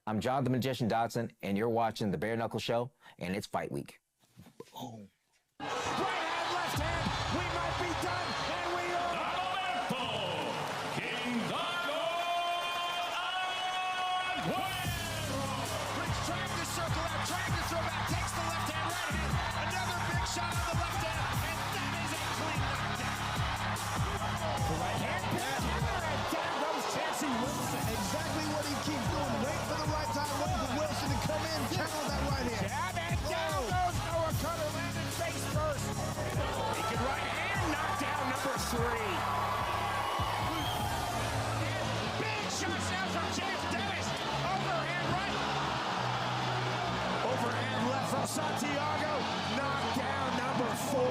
I'm John the Magician Dodson, and you're watching The Bare Knuckle Show, and it's Fight Week. Right hand, left hand, we might be done, and we are. King Knuckle Brings trying to circle out, trying to throw back, takes the left hand, right hand, another big shot on the left hand, and that is a clean knockdown. The right hand, and down goes Chancey Wilson. Exactly what he keeps doing. Wait for the right time, wait for Wilson to come in, counter that right hand. Jab and down goes Noah Cutter, landed face first. Naked right hand, knockdown number 3. Big shots now from James Dennis. Overhand right. Overhand left from Santiago. Knockdown number 4.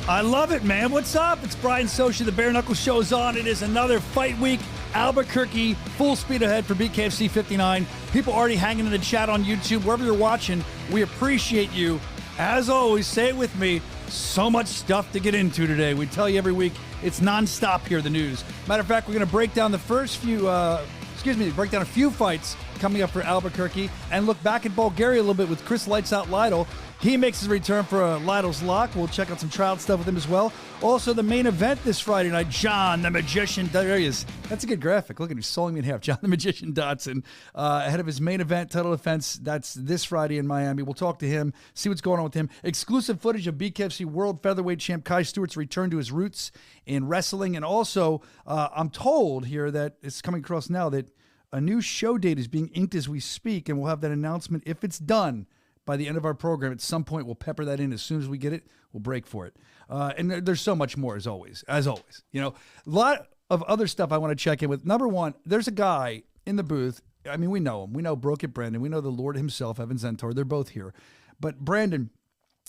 I love it, man. What's up? It's Brian Soscia. The Bare Knuckle Show is on. It is another fight week. Albuquerque, full speed ahead for BKFC 59. People already hanging in the chat on YouTube. Wherever you're watching, we appreciate you. As always, say it with me, so much stuff to get into today. We tell you every week, it's nonstop here, the news. Matter of fact, we're going to break down the first few, break down a few fights coming up for Albuquerque and look back at Bulgaria a little bit with Chris Lights Out Lytle. He makes his return for Lytle's Lock. We'll check out some trial stuff with him as well. Also, the main event this Friday night, John the Magician. There he is. That's a good graphic. Look at him. He's sawing me in half. John the Magician Dodson, ahead of his main event title defense. That's this Friday in Miami. We'll talk to him, see what's going on with him. Exclusive footage of BKFC World Featherweight Champ Kai Stewart's return to his roots in wrestling. And also, I'm told here that it's coming across now that a new show date is being inked as we speak, and we'll have that announcement if it's done by the end of our program. At some point, we'll pepper that in. As soon as we get it, we'll break for it. And there's so much more, as always. You know, a lot of other stuff I want to check in with. Number one, there's a guy in the booth. I mean, we know him. We know Broke It Brandon. We know the Lord himself, Evan Zentor. They're both here. But Brandon,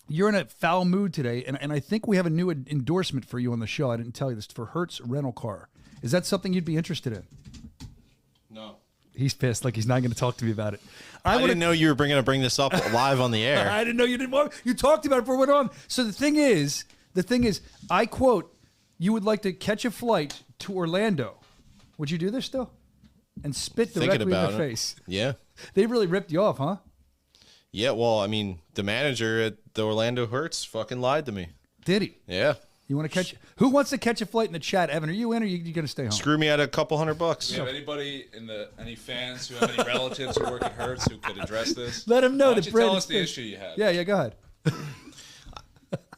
you're in a foul mood today, and I think we have a new endorsement for you on the show. I didn't tell you this, for Hertz Rental Car. Is that something you'd be interested in? No. He's pissed, like he's not going to talk to me about it. I didn't know you were going to bring this up live on the air. I didn't know you didn't want. You talked about it before it went on. So the thing is, I quote, you would like to catch a flight to Orlando. Would you do this still? And spit directly in their face. Yeah. They really ripped you off, huh? Yeah, well, I mean, the manager at the Orlando Hertz fucking lied to me. Did he? Yeah. You want to catch? Who wants to catch a flight in the chat? Evan, are you in, or are you going to stay home? Screw me out of $200. Do you have anybody any fans who have any relatives who work at Hertz who could address this? Let them know. Why don't you tell us the issue you have? Yeah, go ahead.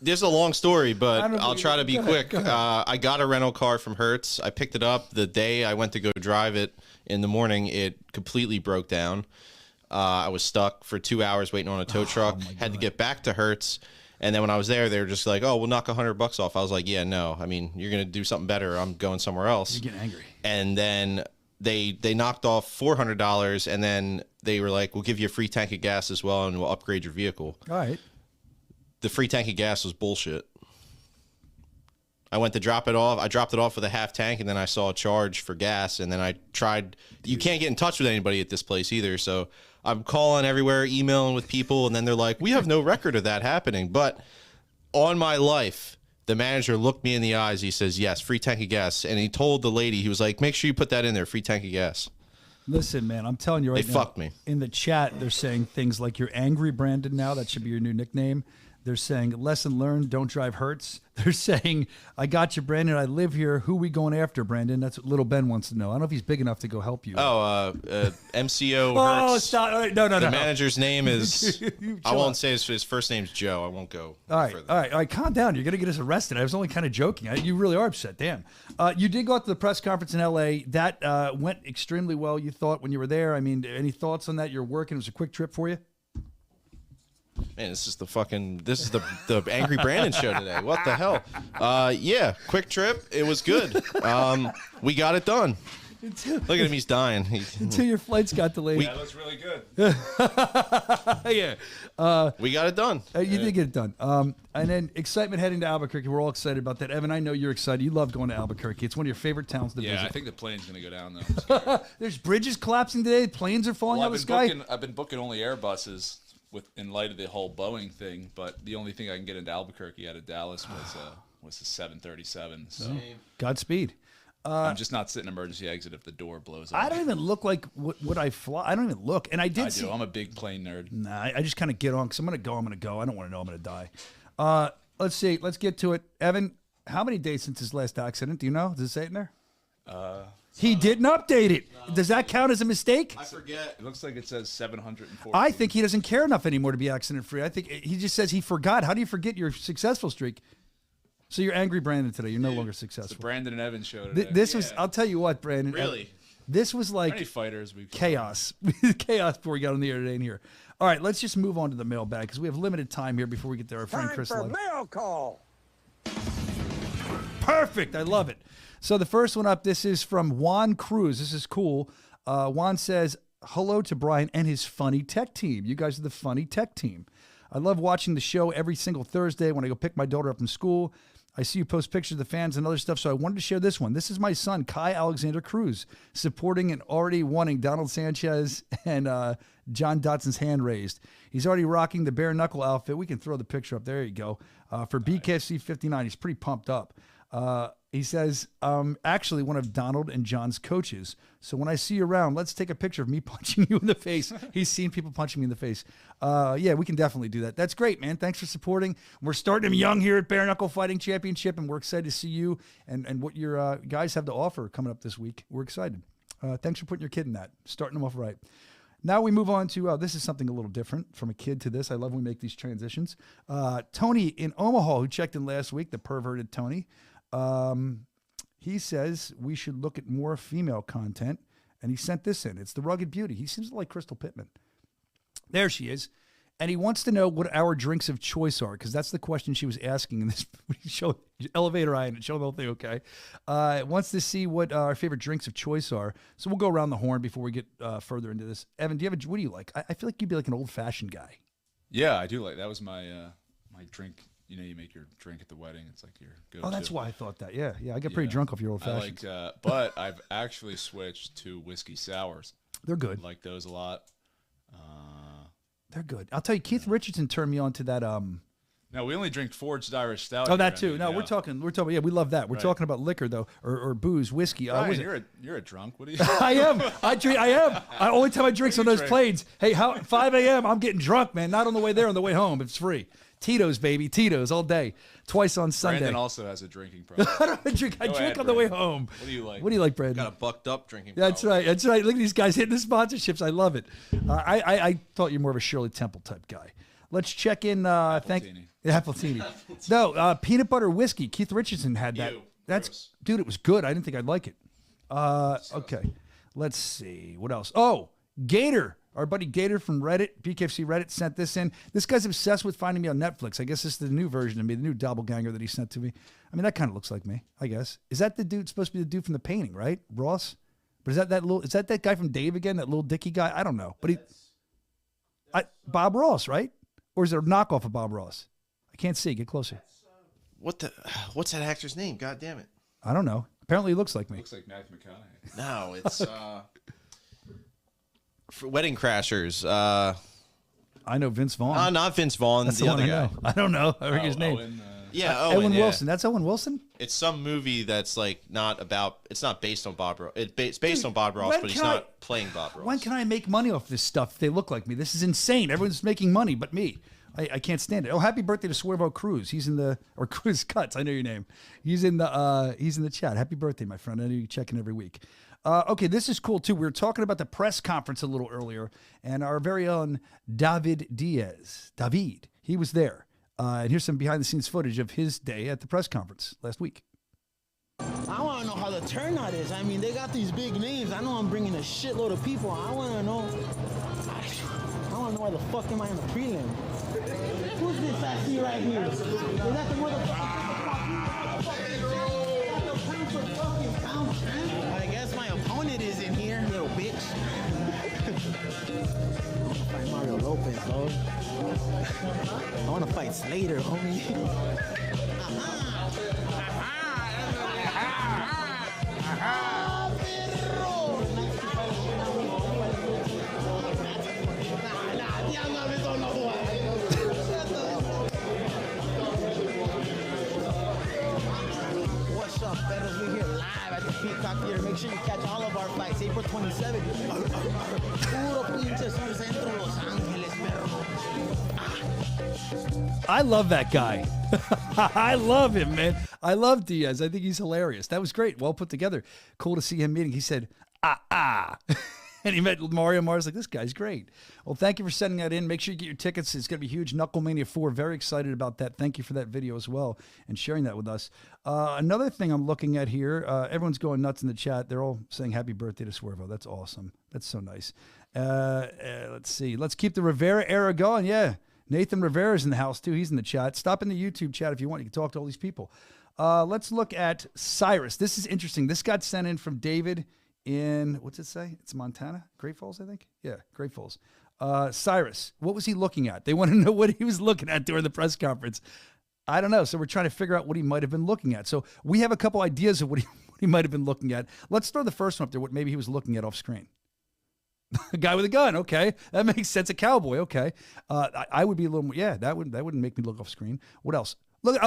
This is a long story, but I'll try to be quick. Go ahead. I got a rental car from Hertz. I picked it up the day I went to go drive it. In the morning, it completely broke down. I was stuck for 2 hours waiting on a tow truck. Had to get back to Hertz. And then when I was there, they were just like, "Oh, we'll knock $100 off." I was like, "Yeah, no. I mean, you're gonna do something better. I'm going somewhere else." You're getting angry. And then they knocked off $400, and then they were like, "We'll give you a free tank of gas as well, and we'll upgrade your vehicle." All right. The free tank of gas was bullshit. I went to drop it off. I dropped it off with a half tank, and then I saw a charge for gas, and then I tried. You can't get in touch with anybody at this place either, so I'm calling everywhere, emailing with people, and then they're like, "We have no record of that happening." But on my life, the manager looked me in the eyes. He says, "Yes, free tank of gas." And he told the lady, he was like, "Make sure you put that in there, free tank of gas." Listen, man, I'm telling you right now. They fucked me. In the chat, they're saying things like, "You're angry, Brandon, now." That should be your new nickname. They're saying, "Lesson learned, don't drive Hertz." They're saying, "I got you, Brandon. I live here. Who we going after, Brandon?" That's what little Ben wants to know. I don't know if he's big enough to go help you. MCO Oh, Hertz. stop. All right, no. The manager's name is, I Chill won't out. say his first name's Joe. I won't go All further. right, calm down. You're going to get us arrested. I was only kind of joking. You really are upset. Damn. You did go out to the press conference in L.A. That went extremely well, you thought, when you were there. I mean, any thoughts on that? You're working. It was a quick trip for you? Man, this is the Angry Brandon show today. What the hell? Yeah, quick trip. It was good. We got it done. Look at him, he's dying. Until your flights got delayed. That looks really good. Yeah. We got it done. You did get it done. And then excitement heading to Albuquerque. We're all excited about that. Evan, I know you're excited. You love going to Albuquerque. It's one of your favorite towns to Yeah, visit. I think the plane's going to go down, though. I'm scared. There's bridges collapsing today. Planes are falling out of the sky. I've been booking only Airbuses in light of the whole Boeing thing, but the only thing I can get into Albuquerque out of Dallas was the 737. So Godspeed. I'm just not sitting emergency exit if the door blows up. I don't even look like would I fly. I don't even look. And I did I see. do. I'm a big plane nerd. Nah, I just kind of get on because I'm going to go. I don't want to know I'm going to die. Let's see. Let's get to it. Evan, how many days since his last accident? Do you know? Does it say it in there? He didn't update it. No. Does that count as a mistake? I forget. It looks like it says 740. I think he doesn't care enough anymore to be accident free. I think he just says he forgot. How do you forget your successful streak? So you're angry, Brandon, today. You're no longer successful. It's the Brandon and Evan show today. This was, I'll tell you what, Brandon. Really? This was like Any fighters we've chaos. Chaos before we got on the air today in here. All right, let's just move on to the mailbag because we have limited time here before we get to our friend Chris. Time for mail call. Perfect. I love it. So the first one up, this is from Juan Cruz. This is cool. Juan says, hello to Brian and his funny tech team. You guys are the funny tech team. I love watching the show every single Thursday when I go pick my daughter up from school. I see you post pictures of the fans and other stuff, so I wanted to share this one. This is my son, Kai Alexander Cruz, supporting and already wanting Donald Sanchez and John Dotson's hand raised. He's already rocking the bare knuckle outfit. We can throw the picture up. There you go. For BKFC 59, he's pretty pumped up. He says, actually one of Donald and John's coaches. So when I see you around, let's take a picture of me punching you in the face. He's seen people punching me in the face. Yeah, we can definitely do that. That's great, man. Thanks for supporting. We're starting him young here at Bare Knuckle Fighting Championship, and we're excited to see you and what your guys have to offer coming up this week. We're excited. Thanks for putting your kid in that, starting him off right. Now we move on to, this is something a little different from a kid to this. I love when we make these transitions. Tony in Omaha, who checked in last week, the perverted Tony, he says we should look at more female content, and he sent this in. It's the Rugged Beauty. He seems like Crystal Pittman. There she is. And he wants to know what our drinks of choice are, because that's the question she was asking in this show. Elevate her eye and show the whole thing, okay? Wants to see what our favorite drinks of choice are. So we'll go around the horn before we get further into this. Evan, what do you like? I feel like you'd be like an old-fashioned guy. Yeah, I do like that. Was my my drink. You know, you make your drink at the wedding. It's like your go-to. Oh, that's why I thought that. Yeah, I get pretty drunk off your old-fashioned. I like, but I've actually switched to whiskey sours. They're good. I like those a lot. They're good. I'll tell you, Keith Richardson turned me on to that. No, we only drink Forged Irish Stout. Oh, that here. too. No, we're talking. Yeah, we love that. We're talking about liquor though, or booze, whiskey. Brian, you're a drunk. What are you? I am. I drink. I am. Only time I drink on those planes. Hey, 5 a.m. I'm getting drunk, man. Not on the way there, on the way home. It's free. Tito's, baby. Tito's all day. Twice on Sunday. Brandon also has a drinking problem. I drink on the way home. What do you like? What do you like, Brandon? Got a bucked up drinking Yeah, that's problem. right. That's right. Look at these guys hitting the sponsorships. I love it. I thought you're more of a Shirley Temple type guy. Let's check in. Appletini. No, peanut butter whiskey. Keith Richardson had that. Dude, it was good. I didn't think I'd like it. Okay. Let's see. What else? Oh, Gator. Our buddy Gator from Reddit, BKFC Reddit, sent this in. This guy's obsessed with finding me on Netflix. I guess this is the new version of me, the new doppelganger that he sent to me. I mean, that kind of looks like me, I guess. Is that the dude, supposed to be the dude from The Painting, right? Ross? But is that that guy from Dave again, that little Dicky guy? I don't know. But Bob Ross, right? Or is it a knockoff of Bob Ross? I can't see. Get closer. What's that actor's name? God damn it. I don't know. Apparently he looks like me. Looks like Matthew McConaughey. No, it's for Wedding Crashers. I know Vince Vaughn. Not Vince Vaughn. That's the other guy. guy. I don't know. I forget his name. Owen, Owen Wilson. That's Owen Wilson? It's some movie that's like not about. It's not based on Bob Ross. It's based on Bob Ross, but he's not playing Bob Ross. When can I make money off this stuff if they look like me? This is insane. Everyone's making money but me. I can't stand it. Oh, happy birthday to Swervo Cruz. He's in the Cruz Cuts. I know your name. He's in the chat. Happy birthday, my friend. I know you check in every week. Okay, this is cool too. We were talking about the press conference a little earlier, and our very own David Diaz, he was there. And here's some behind the scenes footage of his day at the press conference last week. I want to know how the turnout is. I mean, they got these big names. I know I'm bringing a shitload of people. I want to know. I want to know why the fuck am I in the prelim? Who's this I see right here? Is that the motherfucker? I guess my opponent months later, homie. What's up, fellas? We're here live at the Peacock Theater. Make sure you catch all of our fights. April 27th. Puro pinche Sur Centro Los Ángeles, perro. I love that guy. I love him, man. I love Diaz. I think he's hilarious. That was great. Well put together. Cool to see him meeting. He said, and he met Mario Mars. Like, this guy's great. Well, thank you for sending that in. Make sure you get your tickets. It's going to be huge. Knuckle Mania 4. Very excited about that. Thank you for that video as well and sharing that with us. Another thing I'm looking at here, everyone's going nuts in the chat. They're all saying happy birthday to Swervo. That's awesome. That's so nice. Let's see. Let's keep the Rivera era going. Yeah. Nathan Rivera's in the house, too. He's in the chat. Stop in the YouTube chat if you want. You can talk to all these people. Let's look at Cyrus. This is interesting. This got sent in from David in, what's it say? It's Montana? Great Falls, I think? Yeah, Great Falls. Cyrus, what was he looking at? They want to know what he was looking at during the press conference. I don't know. So we're trying to figure out what he might have been looking at. So we have a couple ideas of what he might have been looking at. Let's throw the first one up there, what maybe he was looking at off screen. A guy with a gun, okay, that makes sense. A cowboy, okay. I would be a little more. Yeah, that wouldn't make me look off screen. What else? Look,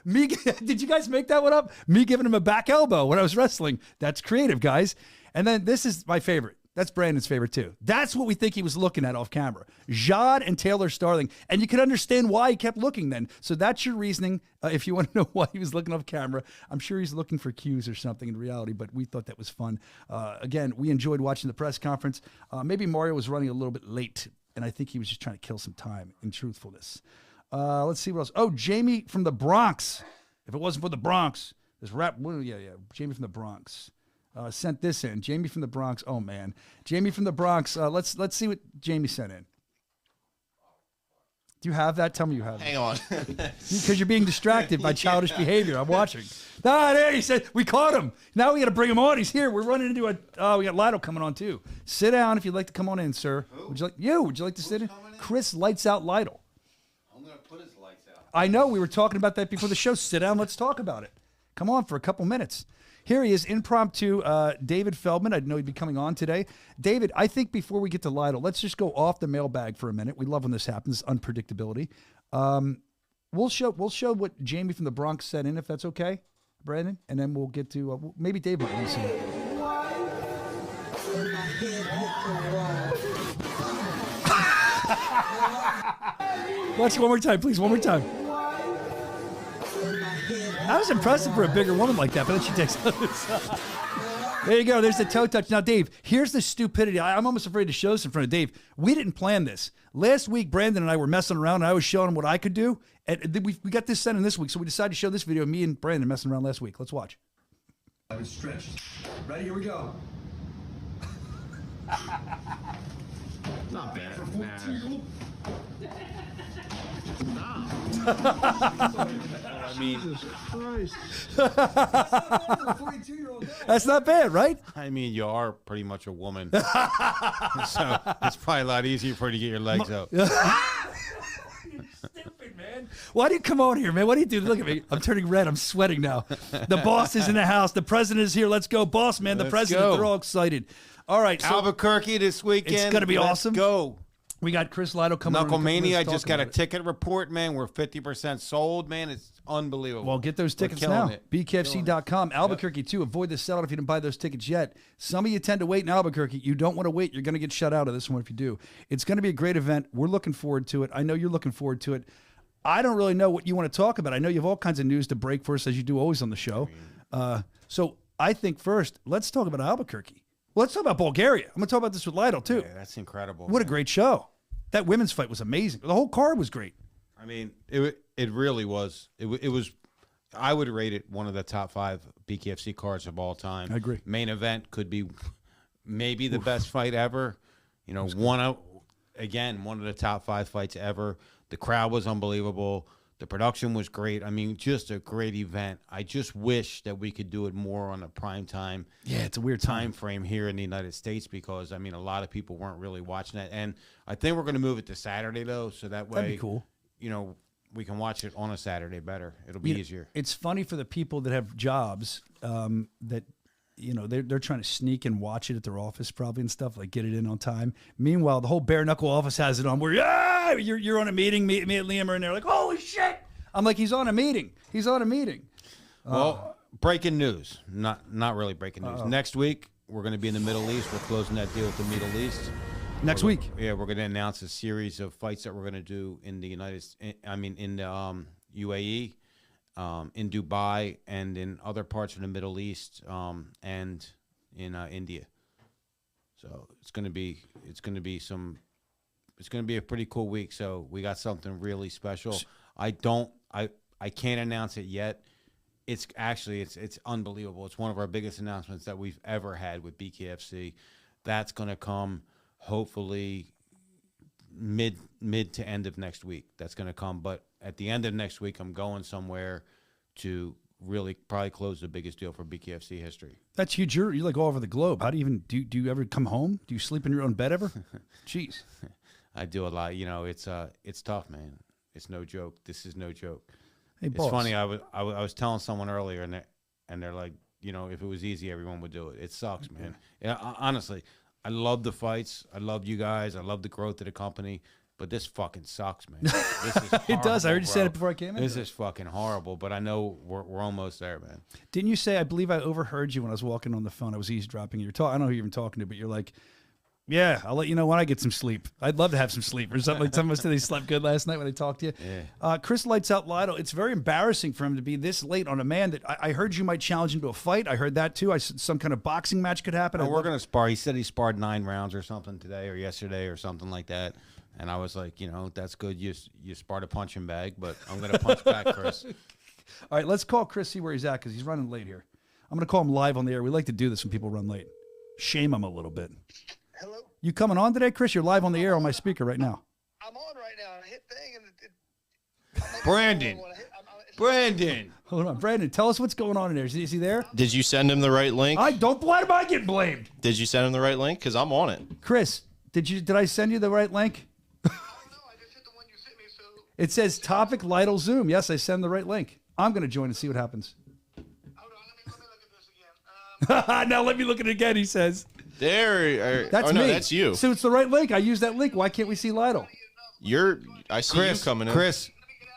me. Did you guys make that one up? Me giving him a back elbow when I was wrestling. That's creative, guys. And then this is my favorite. That's Brandon's favorite too. That's what we think he was looking at off camera. Jad and Taylor Starling. And you can understand why he kept looking then. So that's your reasoning. If you want to know why he was looking off camera, I'm sure he's looking for cues or something in reality, but we thought that was fun. Again, we enjoyed watching the press conference. Maybe Mario was running a little bit late, and I think he was just trying to kill some time in truthfulness. Let's see what else. Oh, Jamie from the Bronx. If it wasn't for the Bronx, this rap, yeah. Jamie from the Bronx. Sent this in. Jamie from the Bronx. Oh, man. Jamie from the Bronx. Let's see what Jamie sent in. Do you have that? Tell me you have it. Hang on. Because you're being distracted by childish behavior. I'm watching. There he said, we caught him. Now we got to bring him on. He's here. We're running into we got Lido coming on too. Sit down if you'd like to come on in, sir. Who? Would you like to sit in? Chris Lights Out Lido. I'm going to put his lights out. I know. We were talking about that before the show. Sit down. Let's talk about it. Come on for a couple minutes. Here he is, impromptu David Feldman. I didn't know he'd be coming on today. David, I think before we get to Lido, let's just go off the mailbag for a minute. We love when this happens, unpredictability. We'll show what Jamie from the Bronx sent in, if that's okay, Brandon, and then we'll get to maybe Dave might want to see it. Watch it one more time, please. One more time. I was impressive for a bigger woman like that, but then she takes others. There you go. There's the toe touch. Now, Dave, here's the stupidity. I'm almost afraid to show this in front of Dave. We didn't plan this. Last week, Brandon and I were messing around, and I was showing him what I could do. And we got this sent in this week, so we decided to show this video of me and Brandon messing around last week. Let's watch. I was stretched. Ready? Here we go. Not bad. I mean, Jesus Christ. That's not bad, right? I mean, you are pretty much a woman, so it's probably a lot easier for you to get your legs up. You're stupid, man. Why do you come on here, man? What do you do? Look at me. I'm turning red. I'm sweating now. The boss is in the house. The president is here. Let's go, boss, man. The Let's president. go. They're all excited. All right. So Albuquerque this weekend. It's going to be awesome. Go. We got Chris Lido coming on. Knuckle Mania. I just got a ticket. ticket report, man. We're 50% sold, man. It's unbelievable. Well, get those tickets now. BKFC.com. Albuquerque, too. Avoid the sellout if you didn't buy those tickets yet. Some of you tend to wait in Albuquerque. You don't want to wait. You're going to get shut out of this one if you do. It's going to be a great event. We're looking forward to it. I know you're looking forward to it. I don't really know what you want to talk about. I know you have all kinds of news to break for us, as you do always on the show. So I think first, let's talk about Albuquerque. Well, let's talk about Bulgaria. I'm going to talk about this with Lido, too. Yeah, that's incredible. What a great show. That women's fight was amazing. The whole card was great. I mean, it really was. It was. I would rate it one of the top 5 BKFC cards of all time. I agree. Main event could be maybe the best fight ever. You know, one of the top 5 fights ever. The crowd was unbelievable. The production was great. I mean, just a great event. I just wish that we could do it more on a prime time. Yeah, it's a weird time frame here in the United States because, I mean, a lot of people weren't really watching that. And I think we're going to move it to Saturday, though, so that way, That'd be cool. You know, we can watch it on a Saturday better. It'll be easier. It's funny for the people that have jobs that, they're trying to sneak and watch it at their office probably and stuff, like get it in on time. Meanwhile, the whole bare knuckle office has it on where you're on a meeting. Me and Liam are in there like, holy shit. I'm like, he's on a meeting. He's on a meeting. Well, breaking news. Not really breaking news. Next week, we're going to be in the Middle East. We're closing that deal with the Middle East. Next week? Yeah, we're going to announce a series of fights that we're going to do in the UAE, in Dubai, and in other parts of the Middle East, and in India. So it's going to be a pretty cool week. So we got something really special. I can't announce it yet. It's unbelievable. It's one of our biggest announcements that we've ever had with BKFC. That's going to come hopefully mid to end of next week. That's going to come. But at the end of next week, I'm going somewhere to really probably close the biggest deal for BKFC history. That's huge. You're like all over the globe. How do you even do you ever come home? Do you sleep in your own bed ever? Jeez. I do a lot. It's tough, man. It's no joke. This is no joke. Hey, it's boss. funny. I was telling someone earlier, and they're like, if it was easy, everyone would do it. It sucks, man. Yeah, honestly, I love the fights. I love you guys. I love the growth of the company. But this fucking sucks, man. This is horrible, It does. I heard you bro. said it before I came in. This is fucking horrible. But I know we're almost there, man. Didn't you say? I believe I overheard you when I was walking on the phone. I was eavesdropping. You're talking. I don't know who you're even talking to, but you're like, "Yeah, I'll let you know when I get some sleep. I'd love to have some sleep." Or something. Like someone said they slept good last night when they talked to you. Yeah. Chris lights out Lido. It's very embarrassing for him to be this late on a man that I heard you might challenge him to a fight. I heard that too. I said some kind of boxing match could happen. We're gonna spar. He said he sparred 9 rounds or something today or yesterday or something like that. And I was like, that's good. You sparred a punching bag, but I'm gonna punch back, Chris. All right, let's call Chris, see where he's at, because he's running late here. I'm going to call him live on the air. We like to do this when people run late. Shame him a little bit. Hello? You coming on today, Chris? You're live on the air on my speaker right now. I'm on right now. I hit thing and Brandon. Hold on. Brandon, tell us what's going on in there. Is he there? Did you send him the right link? Why am I getting blamed? Did you send him the right link? Because I'm on it. Chris, did I send you the right link? I don't know. I just hit the one you sent me, so. It says topic Lytle Zoom. Yes, I send the right link. I'm going to join and see what happens. Hold on. Let me look at this again. Now let me look at it again, he says. That's no, me. that's you. So it's the right link. I use that link. Why can't we see Lytle? I see Chris, you coming in. Chris,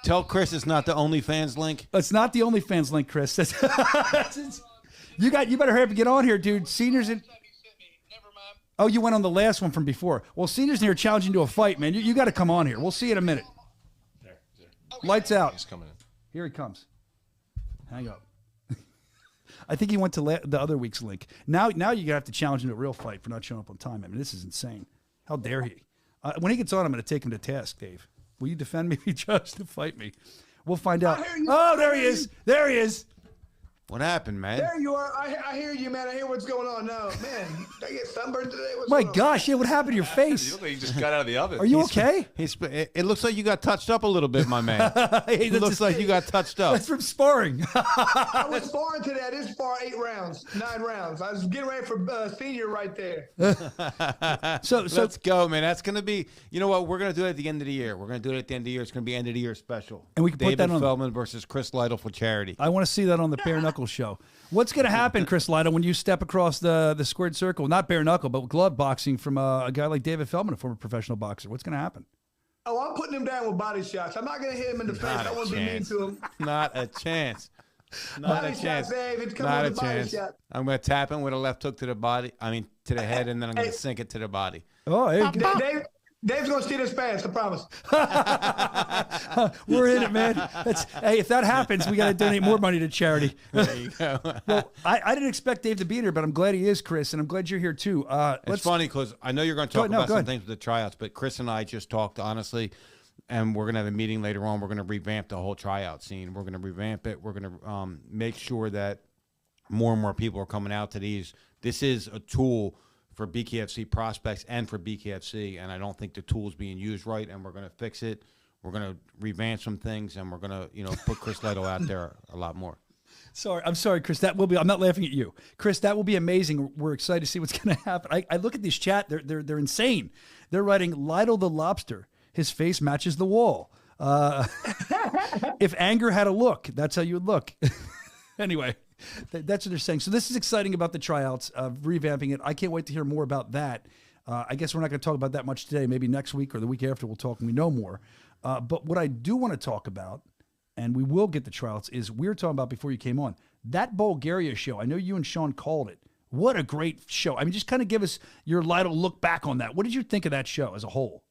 tell Chris it's not the OnlyFans link. It's not the OnlyFans link, Chris. You better hurry up and get on here, dude. Seniors in. Oh, you went on the last one from before. Well, seniors in here challenging to a fight, man. You got to come on here. We'll see you in a minute. There. Lights out. He's coming in. Here he comes. Hang up. I think he went to the other week's link. Now you're going to have to challenge him to a real fight for not showing up on time. I mean, this is insane. How dare he? When he gets on, I'm going to take him to task, Dave. Will you defend me if he tries to fight me? We'll find out. Oh, there he is. There he is. What happened, man? There you are. I hear you, man. I hear what's going on now. Man, did I get sunburned today? What's My going on? gosh, yeah, what happened to your You face? look like you just got out of the oven. Are you okay? It looks like you got touched up a little bit, my man. Hey, It looks like you got touched up. That's from sparring. I was sparring today. I did spar 9 rounds. I was getting ready for senior right there. So Let's go, man. That's going to be, you know what? We're going to do it at the end of the year. We're going to do it at the end of the year. It's going to be end of the year special. And we can put David that on- Feldman versus Chris Lytle for charity. I want to see that on the Bare Knuckle show. What's going to happen, Chris Lytle, when you step across the squared circle? Not bare knuckle, but glove boxing from a guy like David Feldman, a former professional boxer. What's going to happen? Oh, I'm putting him down with body shots. I'm not going to hit him in the face. I want to be mean to him. Not a chance. Not Body a chance. shots, Dave. It's coming Not a with the body chance. shot. I'm going to tap him with a left hook to the body. To the head, and then I'm going to sink it to the body. Oh, there you go. Dave's going to see this fast, I promise. We're in it, man. Hey, if that happens, we got to donate more money to charity. There you go. Well, I didn't expect Dave to be here, but I'm glad he is, Chris, and I'm glad you're here too. It's funny because I know you're going to talk Go about some ahead. things with the tryouts, but Chris and I just talked honestly, and we're going to have a meeting later on. We're going to revamp the whole tryout scene. We're going to revamp it. We're going to make sure that more and more people are coming out to these. This is a tool for BKFC prospects and for BKFC, and I don't think the tool's being used right, and we're going to fix it. We're going to revamp some things, and we're going to, put Chris Lytle out there a lot more. I'm sorry, Chris. That will be. I'm not laughing at you, Chris. That will be amazing. We're excited to see what's going to happen. I look at this chat. They're insane. They're writing Lytle the lobster. His face matches the wall. If anger had a look, that's how you would look. Anyway, that's what they're saying. So this is exciting about the tryouts, revamping it. I can't wait to hear more about that. I guess we're not going to talk about that much today. Maybe next week or the week after we'll talk and we know more. But what I do want to talk about, and we will get the tryouts, is we were talking about before you came on, that Bulgaria show. I know you and Sean called it. What a great show. I mean, just kind of give us your light look back on that. What did you think of that show as a whole?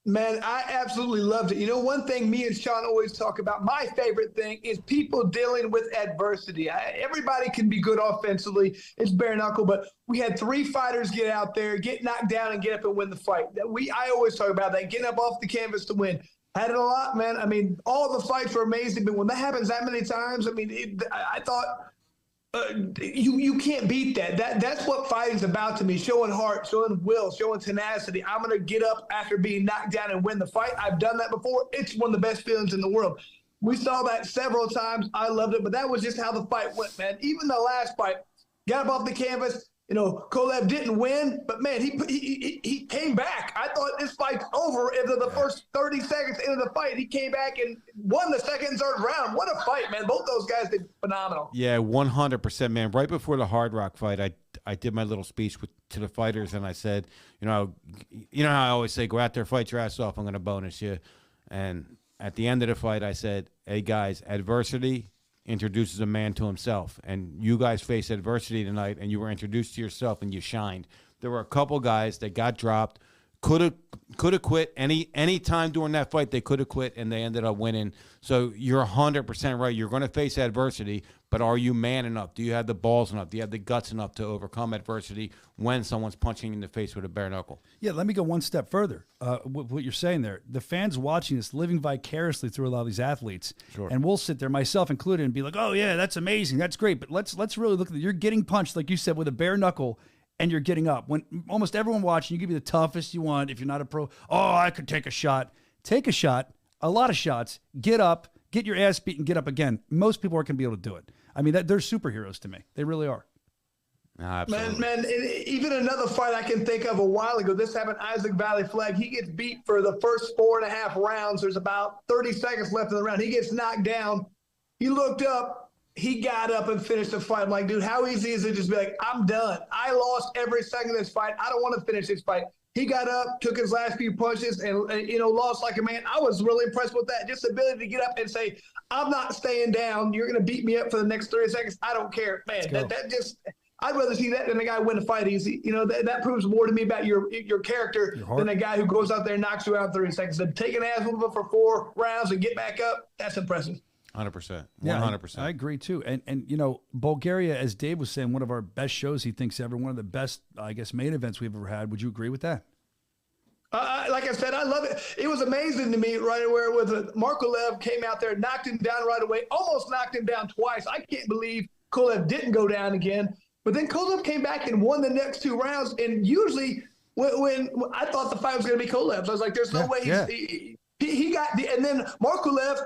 Man, I absolutely loved it. You know, one thing me and Sean always talk about, my favorite thing is people dealing with adversity. Everybody can be good offensively. It's bare knuckle, but we had 3 fighters get out there, get knocked down, and get up and win the fight. I always talk about that, getting up off the canvas to win. Had it a lot, man. I mean, all the fights were amazing, but when that happens that many times, I mean, I thought you can't beat that. That's what fighting's about to me, showing heart, showing will, showing tenacity. I'm going to get up after being knocked down and win the fight. I've done that before. It's one of the best feelings in the world. We saw that several times. I loved it, but that was just how the fight went, man. Even the last fight, got up off the canvas. You know, Kovalev didn't win, but, man, he came back. I thought this fight's over after the first 30 seconds into the fight. He came back and won the second and third round. What a fight, man. Both those guys did phenomenal. Yeah, 100%, man. Right before the Hard Rock fight, I did my little speech to the fighters, and I said, you know how I always say, go out there, fight your ass off. I'm going to bonus you. And at the end of the fight, I said, hey, guys, adversity introduces a man to himself, and you guys faced adversity tonight, and you were introduced to yourself, and you shined. There were a couple guys that got dropped, could have quit any time during that fight. They could have quit, and they ended up winning. So you're 100% right. You're going to face adversity, but are you man enough? Do you have the balls enough? Do you have the guts enough to overcome adversity when someone's punching you in the face with a bare knuckle? Yeah, let me go one step further. What you're saying there, the fans watching this, living vicariously through a lot of these athletes, Sure. and we'll sit there, myself included, and be like, "Oh yeah, that's amazing, that's great." But let's really look at it. You're getting punched, like you said, with a bare knuckle, and you're getting up. When almost everyone watching, you can be the toughest you want. If you're not a pro, oh, I could take a shot. Take a shot, a lot of shots. Get up, get your ass beat, and get up again. Most people aren't going to be able to do it. I mean, they're superheroes to me. They really are. Absolutely. Man, even another fight I can think of a while ago, this happened, Isaac Valley Flag. He gets beat for the first 4.5 rounds. There's about 30 seconds left in the round. He gets knocked down. He looked up. He got up and finished the fight. I'm like, dude, how easy is it just be like, I'm done. I lost every second of this fight. I don't want to finish this fight. He got up, took his last few punches, and lost like a man. I was really impressed with that. Just the ability to get up and say, I'm not staying down. You're going to beat me up for the next 30 seconds. I don't care. Man, that just – I'd rather see that than a guy win a fight easy. You know, that proves more to me about your character than a guy who goes out there and knocks you out in 30 seconds. And take an ass whooping for 4 rounds and get back up, that's impressive. 100%. 100%. Yeah, I agree too. And Bulgaria, as Dave was saying, one of our best shows he thinks ever, one of the best, I guess, main events we've ever had. Would you agree with that? Like I said, I love it. It was amazing to me right where Markolev came out there, knocked him down right away, almost knocked him down twice. I can't believe Kovalev didn't go down again. But then Kovalev came back and won the next 2 rounds. And usually when I thought the fight was going to be Kovalev, I was like, there's no way he got the – and then Markolev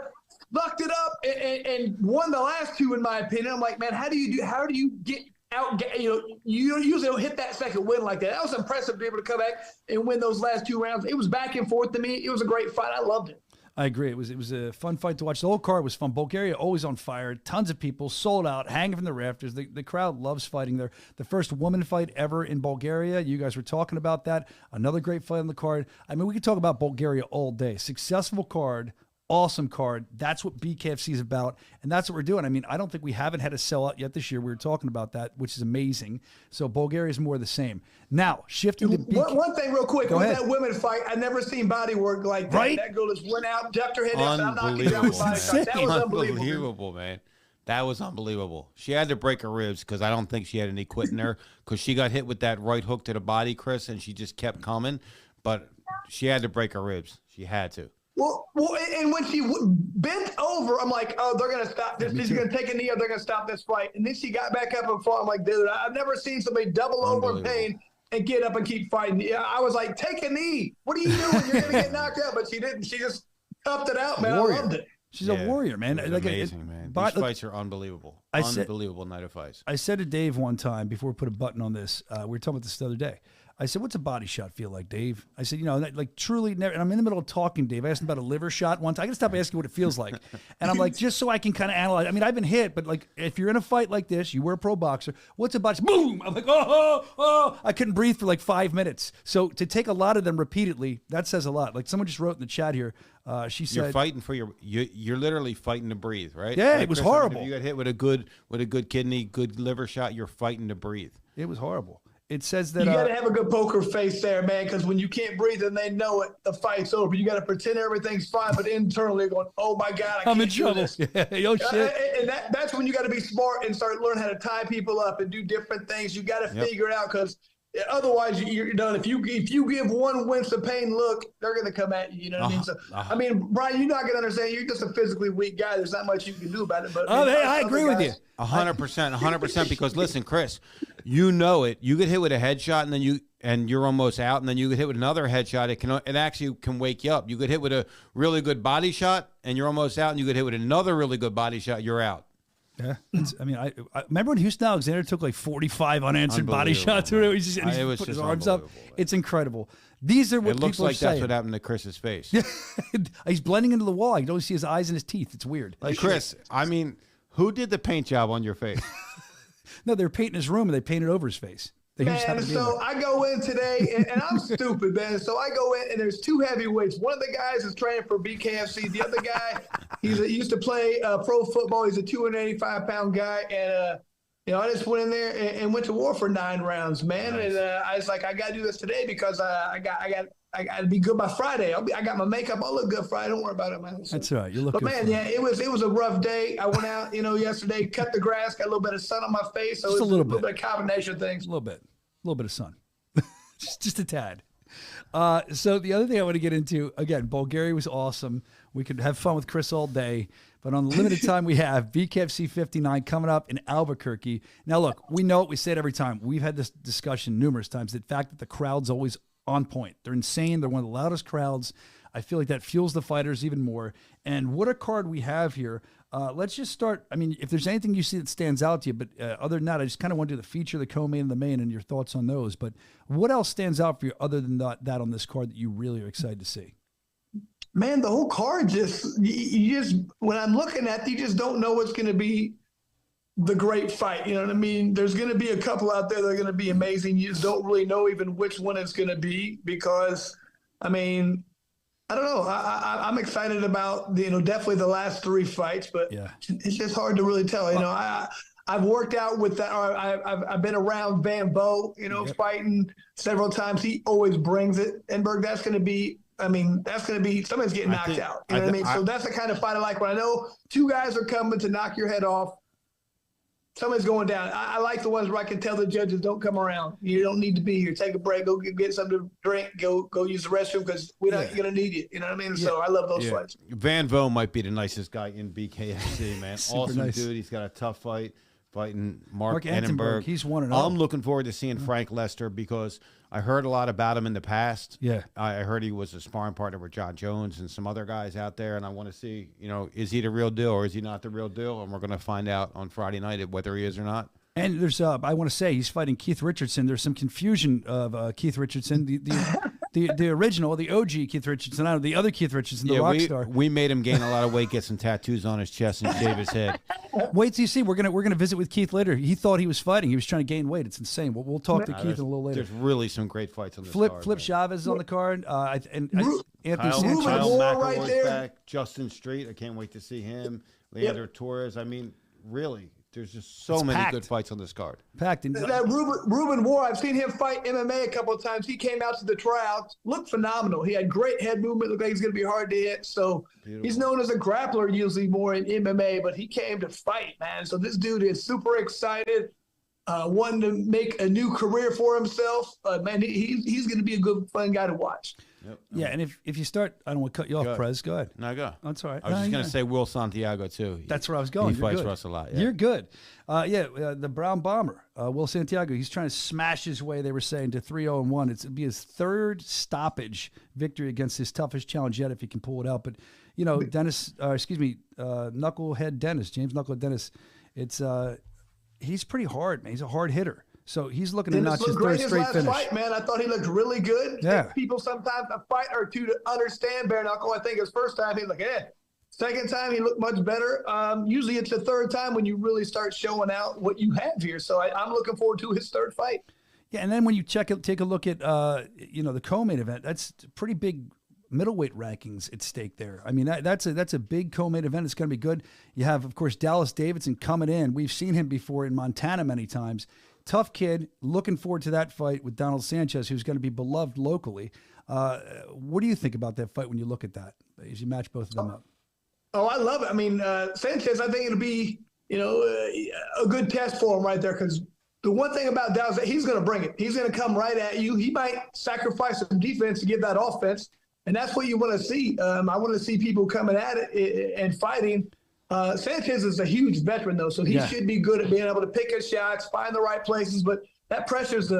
fucked it up and won the last 2, in my opinion. I'm like, man, how do you get out? You usually don't hit that second win like that. That was impressive to be able to come back and win those last 2 rounds. It was back and forth to me. It was a great fight. I loved it. I agree. It was a fun fight to watch. The whole card was fun. Bulgaria always on fire. Tons of people sold out, hanging from the rafters. The crowd loves fighting there. The first woman fight ever in Bulgaria. You guys were talking about that. Another great fight on the card. I mean, we could talk about Bulgaria all day. Successful card. Awesome card. That's what BKFC is about, and that's what we're doing. I mean, I don't think we haven't had a sellout yet this year. We were talking about that, which is amazing. So Bulgaria is more of the same. Now, shifting to one thing real quick. Go ahead. That women fight, I never seen body work like that. Right? That girl just went out, ducked her head out, and I'm knocking down Unbelievable. the body shot. That was unbelievable. Unbelievable, man. That was unbelievable. She had to break her ribs because I don't think she had any quit in her because she got hit with that right hook to the body, Chris, and she just kept coming. But she had to break her ribs. She had to. Well, and when she bent over, I'm like, oh, they're going to stop this. She's going to take a knee or they're going to stop this fight. And then she got back up and fought. I'm like, dude, I've never seen somebody double over in pain and get up and keep fighting. Yeah, I was like, take a knee. What are you doing? You're going to get knocked out. But she didn't. She just toughed it out, man. I loved it. She's a warrior, man. Like amazing, man. These fights are unbelievable. Unbelievable night of fights. I said to Dave one time before we put a button on this, we were talking about this the other day. I said, what's a body shot feel like, Dave? I said, like truly never. And I'm in the middle of talking, Dave. I asked him about a liver shot once. I got to stop asking what it feels like. And I'm like, just so I can kind of analyze. I mean, I've been hit, but like if you're in a fight like this, you were a pro boxer. What's a body shot? Boom! I'm like, oh. I couldn't breathe for like 5 minutes. So to take a lot of them repeatedly, that says a lot. Like someone just wrote in the chat here. She said, "You're fighting for you're literally fighting to breathe, right?" Yeah, like it was Chris, horrible. If you got hit with a good kidney, good liver shot, you're fighting to breathe. It was horrible. It says that you got to have a good poker face there, man, because when you can't breathe and they know it, the fight's over. You got to pretend everything's fine, but internally you're going, "Oh my God, I'm in do trouble." this. Yeah, shit. And that's when you got to be smart and start learning how to tie people up and do different things. You got to figure it out, because otherwise you're done. If you give one wince of pain look, they're going to come at you. You know what I mean? So I mean, Brian, you're not going to understand. You're just a physically weak guy. There's not much you can do about it. But hey, I agree with you. 100%. Because listen, Chris, you know it. You get hit with a headshot and you're almost out, and then you get hit with another headshot. It actually can wake you up. You get hit with a really good body shot and you're almost out, and you get hit with another really good body shot, you're out. Yeah, I remember when Houston Alexander took like 45 unanswered body shots. He just put his arms up. It's incredible. These are what it looks people like are saying. that's what happened to Chris's face. He's blending into the wall. You don't see his eyes and his teeth. It's weird. Like Chris, I mean, who did the paint job on your face? No, they're painting his room and they painted over his face. Man, so I go in today, and I'm stupid, man. So I go in, and there's two heavyweights. One of the guys is training for BKFC. The other guy, he used to play pro football. He's a 285-pound guy, and I just went in there and went to war for 9 rounds, man. Nice. And I was like, I got to do this today because I got to be good by Friday. I got my makeup. I'll look good Friday. Don't worry about it, man. So, that's right. You look. But good man, yeah, it was a rough day. I went out, yesterday, cut the grass, got a little bit of sun on my face. So just it was a little bit of combination of things. A little bit of sun, just a tad. So the other thing I want to get into, again, Bulgaria was awesome. We could have fun with Chris all day, but on the limited time we have, BKFC 59 coming up in Albuquerque. Now, look, we know it. We say it every time. We've had this discussion numerous times. The fact that the crowd's always on point. They're insane. They're one of the loudest crowds. I feel like that fuels the fighters even more. And what a card we have here. Let's just start. I mean, if there's anything you see that stands out to you, but other than that, I just kind of want to do the feature, the co-main, and the main, and your thoughts on those. But what else stands out for you other than that on this card that you really are excited to see? Man, the whole card you just when I'm looking at it, you just don't know what's going to be the great fight. You know what I mean? There's going to be a couple out there that are going to be amazing. You just don't really know even which one it's going to be because, I mean, I don't know. I'm excited about definitely the last 3 fights, but it's just hard to really tell. I've worked out with that. I've been around Van Bo, fighting several times. He always brings it. And Berg, that's going to be somebody's getting knocked out. You know what I mean? So that's the kind of fight I like when I know 2 guys are coming to knock your head off. Somebody's going down. I like the ones where I can tell the judges, don't come around. You don't need to be here. Take a break. Go get something to drink. Go use the restroom because we're not going to need you. You know what I mean? Yeah. So I love those fights. Van Vo might be the nicest guy in BKFC, man. Awesome nice. Dude. He's got a tough fight. Fighting Mark Annenberg. He's 1-0. I'm looking forward to seeing Frank Lester because I heard a lot about him in the past. Yeah. I heard he was a sparring partner with John Jones and some other guys out there, and I want to see, is he the real deal or is he not the real deal? And we're going to find out on Friday night whether he is or not. And there's, I want to say, he's fighting Keith Richardson. There's some confusion of Keith Richardson, the original, the OG Keith Richardson, not the other Keith Richardson, the rock star. We made him gain a lot of weight, get some tattoos on his chest, and shave his head. Wait till you see. We're gonna visit with Keith later. He thought he was fighting. He was trying to gain weight. It's insane. We'll talk to Keith a little later. There's really some great fights on this card. Flip Chavez is on the card. Anthony Kyle Sanchez. McElroy's back. Justin Street. I can't wait to see him. Leandro Torres. I mean, really. There's just so many good fights on this card. Packed. That Ruben War, I've seen him fight MMA a couple of times. He came out to the tryouts, looked phenomenal. He had great head movement, looked like he's going to be hard to hit. So he's known as a grappler usually more in MMA, but he came to fight, man. So this dude is super excited, wanting to make a new career for himself. Man, he's going to be a good, fun guy to watch. Yep. Yeah, and if you start, I don't want to cut you off, Prez. Go ahead. No, go. That's all right. I was just going to say Will Santiago, too. That's where I was going. He fights for us a lot. Yeah. You're good. The Brown Bomber, Will Santiago, he's trying to smash his way, they were saying, to 3-0-1. It'd be his 3rd stoppage victory against his toughest challenge yet if he can pull it out. But, Knucklehead Dennis, James Knucklehead Dennis, he's pretty hard, man. He's a hard hitter. So he's looking to Dennis notch his looked great third his straight last finish. fight, man. I thought he looked really good. Yeah. Takes people sometimes a fight or two to understand bare knuckle. I think his first time, he's like, Second time, he looked much better. Usually it's the third time when you really start showing out what you have here. So I'm looking forward to his third fight. Yeah, and then when you take a look at the co-main event, that's pretty big middleweight rankings at stake there. I mean, that's a big co-main event. It's going to be good. You have, of course, Dallas Davidson coming in. We've seen him before in Montana many times. Tough kid. Looking forward to that fight with Donald Sanchez, who's going to be beloved locally. What do you think about that fight when you look at that as you match both of them up? Oh, I love it. I mean, Sanchez, I think it'll be, a good test for him right there, because the one thing about Dallas, he's going to bring it. He's going to come right at you. He might sacrifice some defense to get that offense, and that's what you want to see. I want to see people coming at it and fighting. Sanchez is a huge veteran, though, so he should be good at being able to pick his shots, find the right places, but that pressure is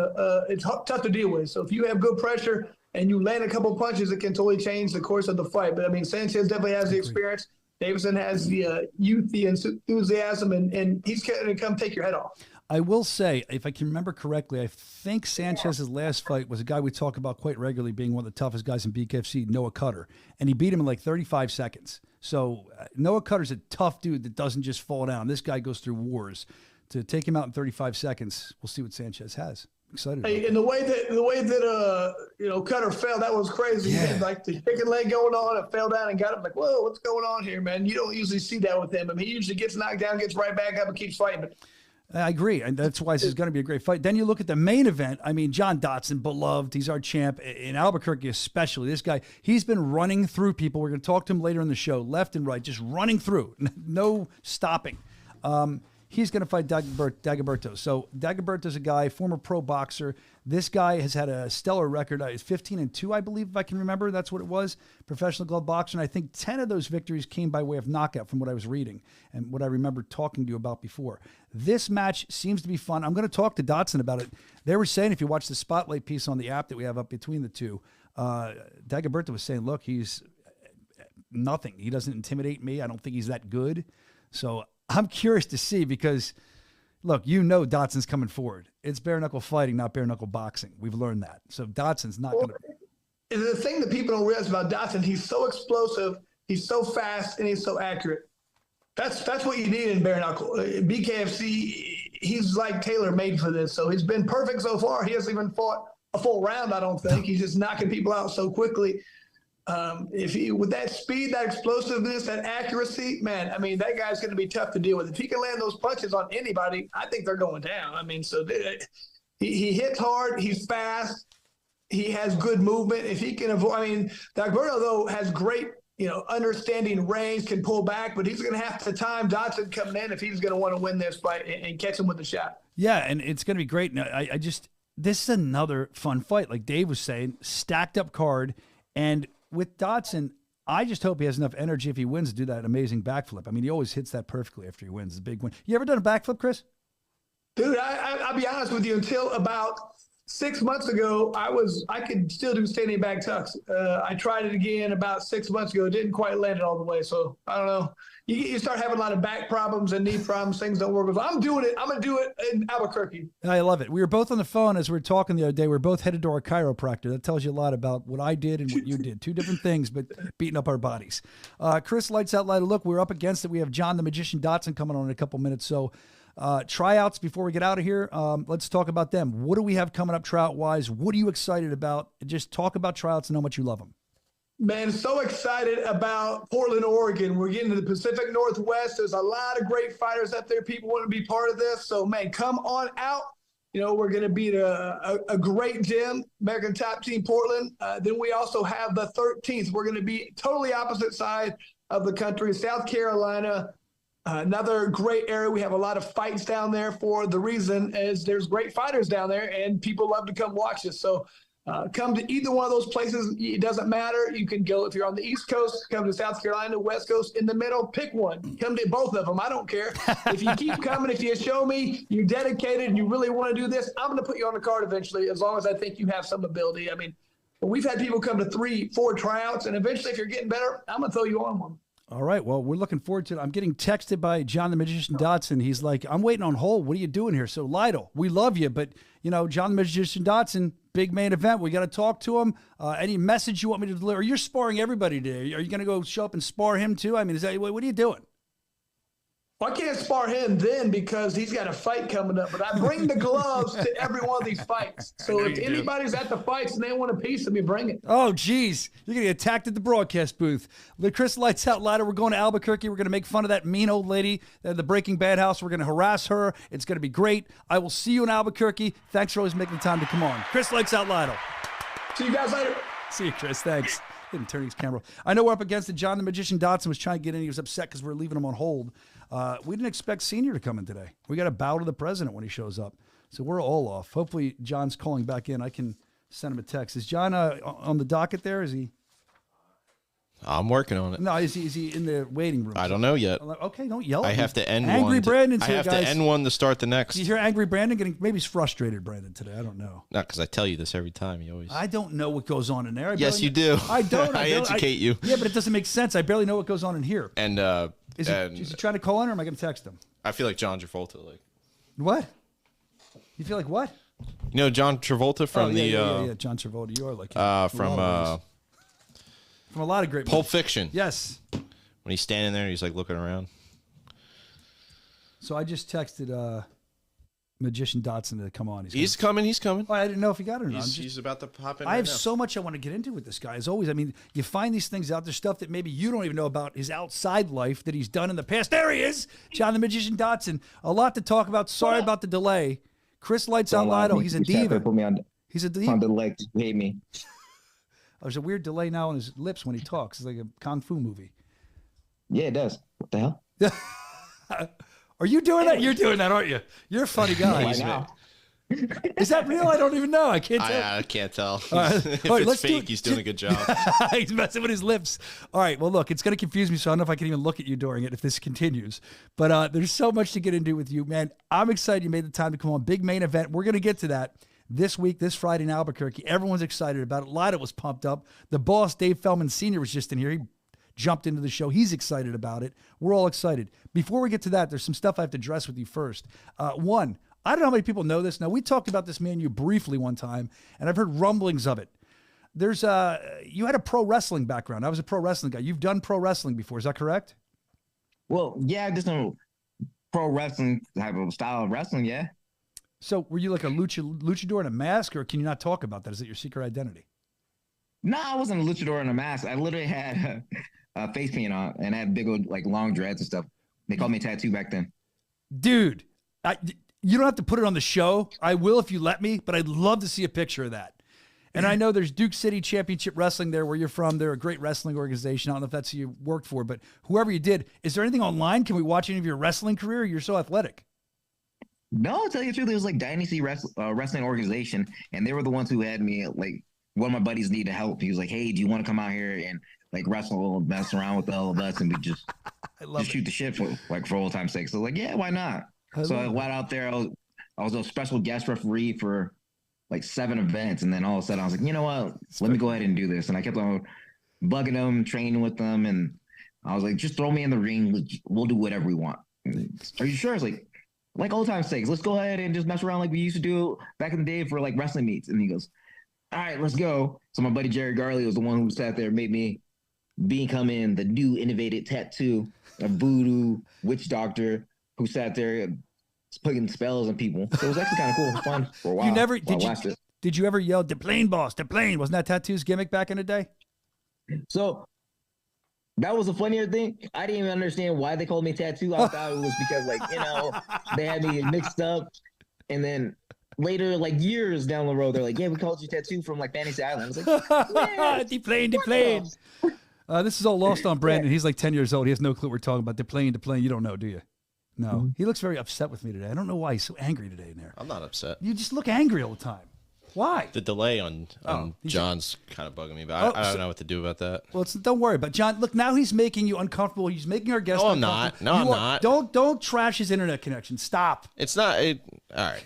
it's tough to deal with. So if you have good pressure and you land a couple punches, it can totally change the course of the fight. But, I mean, Sanchez definitely has the experience. Davidson has the youth, the enthusiasm, and he's going to come take your head off. I will say, if I can remember correctly, I think Sanchez's last fight was a guy we talk about quite regularly being one of the toughest guys in BKFC, Noah Cutter, and he beat him in like 35 seconds. So Noah Cutter's a tough dude that doesn't just fall down. This guy goes through wars. To take him out in 35 seconds, we'll see what Sanchez has. Excited. Hey, and the way that Cutter fell, that was crazy. Yeah. He had like the chicken leg going on and fell down and got up like, whoa, what's going on here, man? You don't usually see that with him. I mean, he usually gets knocked down, gets right back up, and keeps fighting. But I agree, and that's why this is going to be a great fight. Then you look at the main event. I mean, John Dotson, beloved. He's our champ. In Albuquerque especially, this guy, he's been running through people. We're going to talk to him later in the show, left and right, just running through. No stopping. He's going to fight Dagoberto. So Dagoberto's a guy, former pro boxer. This guy has had a stellar record. He's 15-2, I believe, if I can remember. That's what it was. Professional glove boxer. And I think 10 of those victories came by way of knockout from what I was reading and what I remember talking to you about before. This match seems to be fun. I'm going to talk to Dotson about it. They were saying, if you watch the spotlight piece on the app that we have up between the two, Dagoberto was saying, look, he's nothing. He doesn't intimidate me. I don't think he's that good. So I'm curious to see because, look, Dotson's coming forward. It's bare knuckle fighting, not bare knuckle boxing. We've learned that. So Dotson's not going to. The thing that people don't realize about Dotson, he's so explosive, he's so fast, and he's so accurate. That's what you need in bare knuckle. BKFC, he's like tailor-made for this. So he's been perfect so far. He hasn't even fought a full round, I don't think. He's just knocking people out so quickly. With that speed, that explosiveness, that accuracy, man, I mean, that guy's going to be tough to deal with. If he can land those punches on anybody, I think they're going down. I mean, so he hits hard, he's fast, he has good movement. If he can avoid, I mean, Dagoberto, though, has great, understanding range, can pull back, but he's going to have to time Dotson coming in if he's going to want to win this fight and catch him with a shot. Yeah, and it's going to be great. Now, this is another fun fight. Like Dave was saying, stacked up card, and with Dotson, I just hope he has enough energy if he wins to do that amazing backflip. I mean, he always hits that perfectly after he wins. It's a big win. You ever done a backflip, Chris? Dude, I'll be honest with you. Until about 6 months ago, I could still do standing back tucks. I tried it again about 6 months ago. It didn't quite land it all the way. So I don't know. You start having a lot of back problems and knee problems. Things don't work. I'm doing it. I'm going to do it in Albuquerque. I love it. We were both on the phone as we were talking the other day. We were both headed to our chiropractor. That tells you a lot about what I did and what you did. Two different things, but beating up our bodies. Chris, lights out, light. Look, we're up against it. We have John the Magician Dotson coming on in a couple minutes. So tryouts before we get out of here. Let's talk about them. What do we have coming up tryout-wise? What are you excited about? Just talk about tryouts and how much you love them. Man, so excited about Portland, Oregon. We're getting to the Pacific Northwest. There's a lot of great fighters up there. People want to be part of this. So, man, come on out. We're going to be at a great gym, American Top Team Portland. Then we also have the 13th. We're going to be totally opposite side of the country, South Carolina. Another great area. We have a lot of fights down there for the reason is there's great fighters down there, and people love to come watch us. So, come to either one of those places. It doesn't matter. You can go if you're on the East Coast, come to South Carolina, West Coast, in the middle, pick one. Come to both of them. I don't care. If you keep coming, if you show me you're dedicated and you really want to do this, I'm going to put you on the card eventually as long as I think you have some ability. I mean, we've had people come to 3-4 tryouts, and eventually if you're getting better, I'm going to throw you on one. All right. Well, we're looking forward to it. I'm getting texted by John the Magician Dotson. He's like, I'm waiting on hold. What are you doing here? So, Lido, we love you, but, John the Magician Dotson, big main event. We got to talk to him. Any message you want me to deliver? You're sparring everybody today. Are you going to go show up and spar him too? I mean, what are you doing? I can't spar him then because he's got a fight coming up, but I bring the gloves to every one of these fights. So if anybody's at the fights and they want a piece of me, bring it. Oh, geez. You're going to get attacked at the broadcast booth. The Chris Lights Out Lido, we're going to Albuquerque. We're going to make fun of that mean old lady at the Breaking Bad house. We're going to harass her. It's going to be great. I will see you in Albuquerque. Thanks for always making the time to come on. Chris Lights Out Lido. See you guys later. See you, Chris. Thanks. Didn't turn his camera. I know we're up against it. John the Magician Dotson was trying to get in. He was upset because we're leaving him on hold. We didn't expect Senior to come in today. We got to bow to the president when he shows up. So we're all off. Hopefully John's calling back in. I can send him a text. Is John on the docket there? Is he? I'm working on it. No, is he in the waiting room? I don't know yet. Okay, don't yell at I me. have to end Angry one. Brandon's I here, have guys. to end one to start the next. Do you hear Angry Brandon getting? Maybe he's frustrated, Brandon, today. I don't know. Not because I tell you this every time. You always. I don't know what goes on in there. Yes, you do. I don't. I educate you. Yeah, but it doesn't make sense. I barely know what goes on in here. And Is he trying to call in, or am I going to text him? I feel like John Travolta. Like what? You feel like what? You know John Travolta from yeah, John Travolta. You are like him. From a lot of great Pulp movies. Fiction. Yes. When he's standing there, he's like looking around. So I just texted Magician Dotson to come on. He's coming. He's coming. Oh, I didn't know if he got it or not. He's about to pop in. I have so much I want to get into with this guy. As always, I mean, you find these things out. There's stuff that maybe you don't even know about his outside life that he's done in the past. There he is, John the Magician Dotson. A lot to talk about. Sorry about the delay. Chris Lights Out Lido. He's a diva. Put me on. He's a diva. On the leg. You hate me. There's a weird delay now on his lips when he talks. It's like a kung fu movie. Yeah, it does. What the hell? Are you doing that? You're doing that, aren't you? You're a funny guy. Why now? Is that real? I don't even know. I can't tell. I can't tell. All If right, it's let's do fake, it. he's doing a good job. He's messing with his lips. All right. Well, look, it's going to confuse me, so I don't know if I can even look at you during it if this continues. But there's so much to get into with you, man. I'm excited you made the time to come on. Big main event. We're going to get to that this week, this Friday in Albuquerque. Everyone's excited about it. Lido was pumped up. The boss, Dave Feldman Sr., was just in here. He jumped into the show. He's excited about it. We're all excited. Before we get to that, there's some stuff I have to address with you first. One, I don't know how many people know this. Now, we talked about this, man, you briefly one time, and I've heard rumblings of it. There's you had a pro wrestling background. I was a pro wrestling guy. You've done pro wrestling before. Is that correct? Well, yeah, just a pro wrestling type of style of wrestling, yeah. So were you like a luchador in a mask, or can you not talk about that? Is it your secret identity? No, I wasn't a luchador in a mask. I literally had a face paint on, and I had big old, like, long dreads and stuff. They called me Tattoo back then. Dude, you don't have to put it on the show. I will if you let me, but I'd love to see a picture of that. And I know there's Duke City Championship Wrestling there where you're from. They're a great wrestling organization. I don't know if that's who you worked for, but whoever you did, is there anything online? Can we watch any of your wrestling career? You're so athletic. No, I'll tell you the truth. It was like Dynasty Wrestling Organization, and they were the ones who had me, like, one of my buddies needed help. He was like, hey, do you want to come out here and, like, wrestle, mess around with all of us, and we just shoot the shit for old time's sake. So, like, yeah, why not? I went out there. I was a special guest referee for, like, 7 events, and then all of a sudden I was like, you know what? Let me go ahead and do this. And I kept on bugging them, training with them, and I was like, just throw me in the ring. We'll do whatever we want. Are you sure? It's like old time's sakes, let's go ahead and just mess around like we used to do back in the day for, like, wrestling meets. And he goes, all right, let's go. So my buddy Jerry Garley was the one who sat there and made me become in the new innovative tattoo, a voodoo witch doctor who sat there putting spells on people. So it was actually kind of cool. It was fun for a while. Did you ever yell, "The plane boss, the plane"? Wasn't that Tattoo's gimmick back in the day? So that was a funnier thing. I didn't even understand why they called me Tattoo. I thought it was because, like, you know, they had me mixed up. And then later, like, years down the road, they're like, yeah, we called you Tattoo from, like, Fantasy Island. I was like, the plane. This is all lost on Brandon. He's like 10 years old. He has no clue what we're talking about. The plane. You don't know, do you? No. Mm-hmm. He looks very upset with me today. I don't know why he's so angry today in there. I'm not upset. You just look angry all the time. Why? The delay on John's kind of bugging me, but I don't know what to do about that. Well, don't worry about John. Look, now he's making you uncomfortable. He's making our guest uncomfortable. No, I'm not. Don't trash his internet connection. Stop. It's not. All right.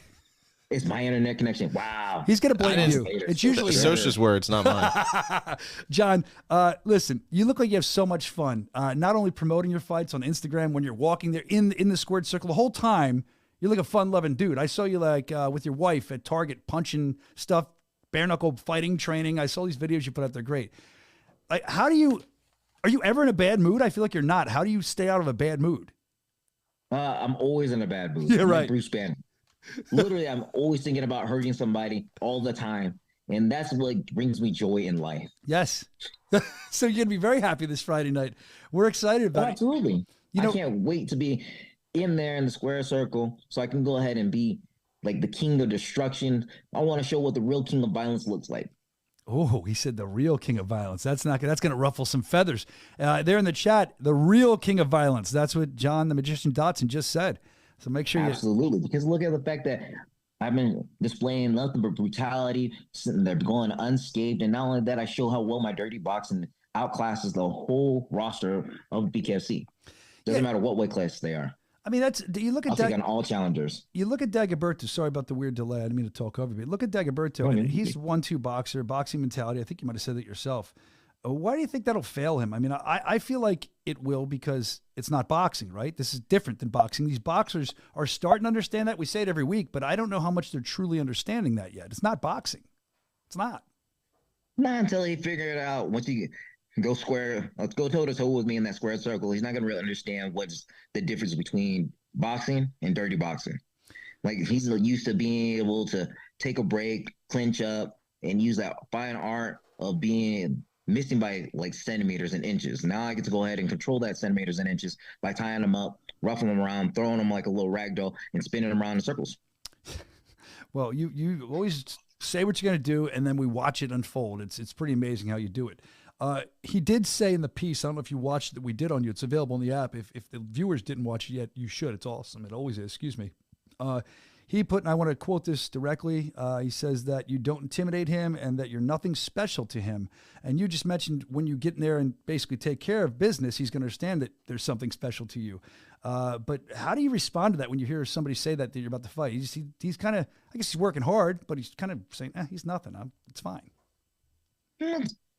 It's my internet connection. Wow. He's going to blame you. It's usually Soscia's words, not mine. John, listen, you look like you have so much fun. Not only promoting your fights on Instagram when you're walking there in the squared circle the whole time. You're like a fun-loving dude. I saw you like with your wife at Target punching stuff, bare knuckle fighting training. I saw these videos you put out. They're great. Like, are you ever in a bad mood? I feel like you're not. How do you stay out of a bad mood? I'm always in a bad mood. Yeah, I'm right. like Bruce Banner. Literally, I'm always thinking about hurting somebody all the time. And that's what brings me joy in life. Yes. So you're going to be very happy this Friday night. We're excited about it. Absolutely. You know, I can't wait to be in there in the square circle so I can go ahead and be like the king of destruction. I want to show what the real king of violence looks like. Oh, he said the real king of violence. That's going to ruffle some feathers. There in the chat, the real king of violence. That's what John the Magician Dotson just said. So make sure Absolutely. Because look at the fact that I've been displaying nothing but brutality, sitting there going unscathed. And not only that, I show how well my dirty boxing outclasses the whole roster of BKFC. Doesn't matter what weight class they are. I mean, you look at I'll take on all challengers. You look at Dagoberto. Sorry about the weird delay. I didn't mean to talk over you. Look at Dagoberto. I mean, he's 1-2 boxer, boxing mentality. I think you might have said that yourself. Why do you think that'll fail him? I mean, I feel like it will because it's not boxing, right? This is different than boxing. These boxers are starting to understand that. We say it every week, but I don't know how much they're truly understanding that yet. It's not boxing. It's not. Not until he figure it out. Once you go square, let's go toe to toe with me in that square circle. He's not going to really understand what's the difference between boxing and dirty boxing. Like, he's used to being able to take a break, clinch up, and use that fine art of being missing by like centimeters and inches. Now I get to go ahead and control that centimeters and inches by tying them up, ruffling them around, throwing them like a little rag doll, and spinning them around in circles. Well, you always say what you're going to do, and then we watch it unfold. It's pretty amazing how you do it. He did say in the piece, I don't know if you watched that we did on you. It's available in the app. If the viewers didn't watch it yet, you should. It's awesome. It always is. Excuse me. He put, and I want to quote this directly, he says that you don't intimidate him and that you're nothing special to him. And you just mentioned when you get in there and basically take care of business, he's going to understand that there's something special to you. But how do you respond to that when you hear somebody say that you're about to fight? He's kind of, I guess he's working hard, but he's kind of saying, he's nothing. It's fine.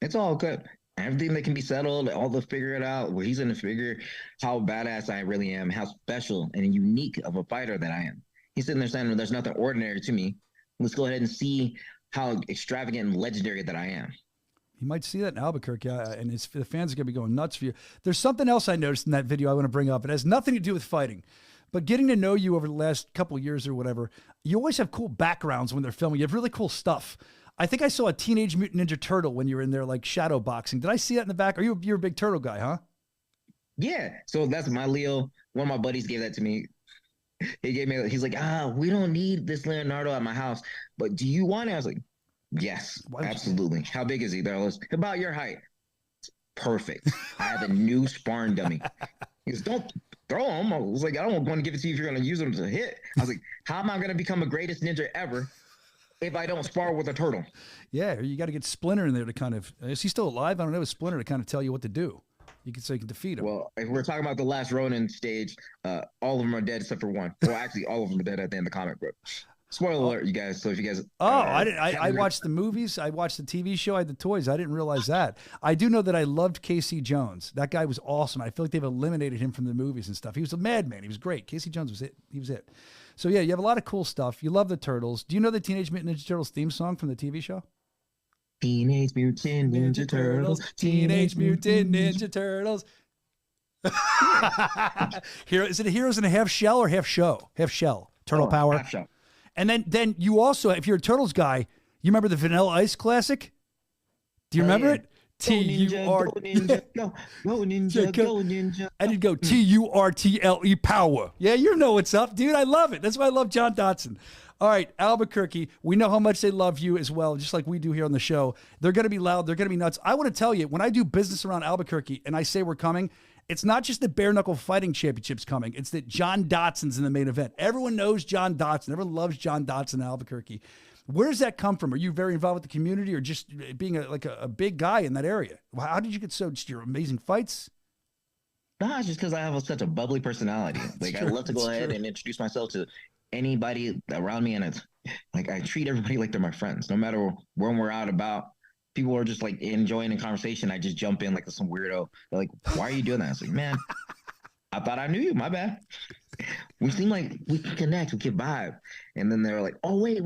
It's all good. Everything that can be settled, all to figure it out. Where he's going to figure how badass I really am, how special and unique of a fighter that I am. He's sitting there saying, there's nothing ordinary to me. Let's go ahead and see how extravagant and legendary that I am. You might see that in Albuquerque, and the fans are going to be going nuts for you. There's something else I noticed in that video I want to bring up. It has nothing to do with fighting, but getting to know you over the last couple of years or whatever, you always have cool backgrounds when they're filming. You have really cool stuff. I think I saw a Teenage Mutant Ninja Turtle when you were in there, like shadow boxing. Did I see that in the back? You're a big turtle guy, huh? Yeah. So that's my Leo. One of my buddies gave that to me. He's like, we don't need this Leonardo at my house, but do you want it? I was like, yes, absolutely. How big is he? They're about your height. It's perfect. I have a new sparring dummy. He goes, don't throw him. I was like, I don't want to give it to you if you're going to use him to hit. I was like, how am I going to become the greatest ninja ever if I don't spar with a turtle? Yeah, you got to get Splinter in there to kind of, is he still alive? I don't know, is Splinter to kind of tell you what to do. You can say you can defeat him. Well, if we're talking about the last Ronin stage, all of them are dead except for one. Well, actually, all of them are dead at the end of the comic book. Spoiler alert, you guys. So if you guys, I didn't. I watched the movies. I watched the TV show. I had the toys. I didn't realize that. I do know that I loved Casey Jones. That guy was awesome. I feel like they've eliminated him from the movies and stuff. He was a madman. He was great. Casey Jones was it. He was it. So yeah, you have a lot of cool stuff. You love the Turtles. Do you know the Teenage Mutant Ninja Turtles theme song from the TV show? Teenage Mutant Ninja Turtles. Teenage Mutant Ninja Turtles. Is it a Heroes in a Half Shell or Half Show? Half Shell. Turtle Power. Half Shell. And then you also, if you're a Turtles guy, you remember the Vanilla Ice classic? Do you remember it? T-U-R. Go ninja, go ninja, go ninja. And you'd go T-U-R-T-L-E power. Yeah, you know what's up, dude. I love it. That's why I love John Dotson. All right, Albuquerque, we know how much they love you as well, just like we do here on the show. They're going to be loud. They're going to be nuts. I want to tell you, when I do business around Albuquerque and I say we're coming, it's not just the Bare Knuckle Fighting Championship's coming. It's that John Dotson's in the main event. Everyone knows John Dotson. Everyone loves John Dotson in Albuquerque. Where does that come from? Are you very involved with the community or just being a big guy in that area? How did you get so, just your amazing fights? No, it's just because I have such a bubbly personality. Like, I love to go ahead and introduce myself to anybody around me, and Like I treat everybody like they're my friends, no matter when we're out about. People are just like enjoying the conversation. I just jump in like some weirdo. They're like, "Why are you doing that?" I was like, "Man, I thought I knew you. My bad. We seem like we can connect. We can vibe." And then they were like, "Oh wait.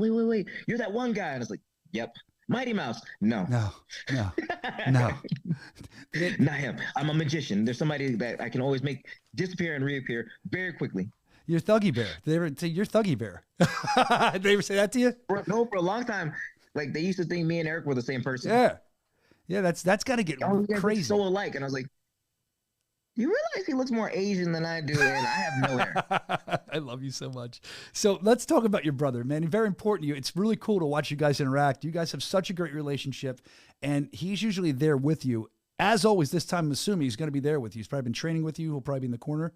You're that one guy." And it's like, "Yep, Mighty Mouse." No, No, no. not him. I'm a magician. There's somebody that I can always make disappear and reappear very quickly. You're Thuggy Bear. Did they ever say you're Thuggy Bear? Did they ever say that to you? For a long time, like they used to think me and Eric were the same person. Yeah. That's got to get Oh, you guys look crazy. so alike. And I was like, you realize he looks more Asian than I do, and I have no hair. I love you so much. So let's talk about your brother, man. He's very important to you. It's really cool to watch you guys interact. You guys have such a great relationship, and he's usually there with you. As always, this time I'm assuming he's going to be there with you. He's probably been training with you. He'll probably be in the corner.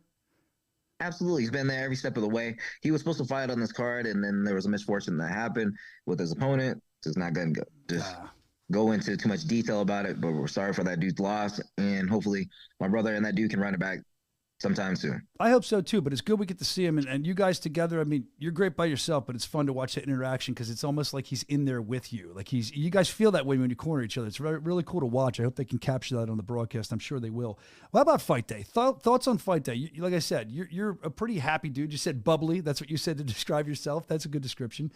Absolutely. He's been there every step of the way. He was supposed to fight on this card, and then there was a misfortune that happened with his opponent. Just not going to go into too much detail about it, but we're sorry for that dude's loss, and hopefully my brother and that dude can run it back sometime soon. I hope so too, but it's good we get to see him and you guys together. I mean, you're great by yourself, but it's fun to watch that interaction because it's almost like he's in there with you. Like you guys feel that way when you corner each other. It's really cool to watch. I hope they can capture that on the broadcast. I'm sure they will. Well, how about fight day? Thoughts on fight day? Like I said, you're a pretty happy dude. You said bubbly. That's what you said to describe yourself. That's a good description.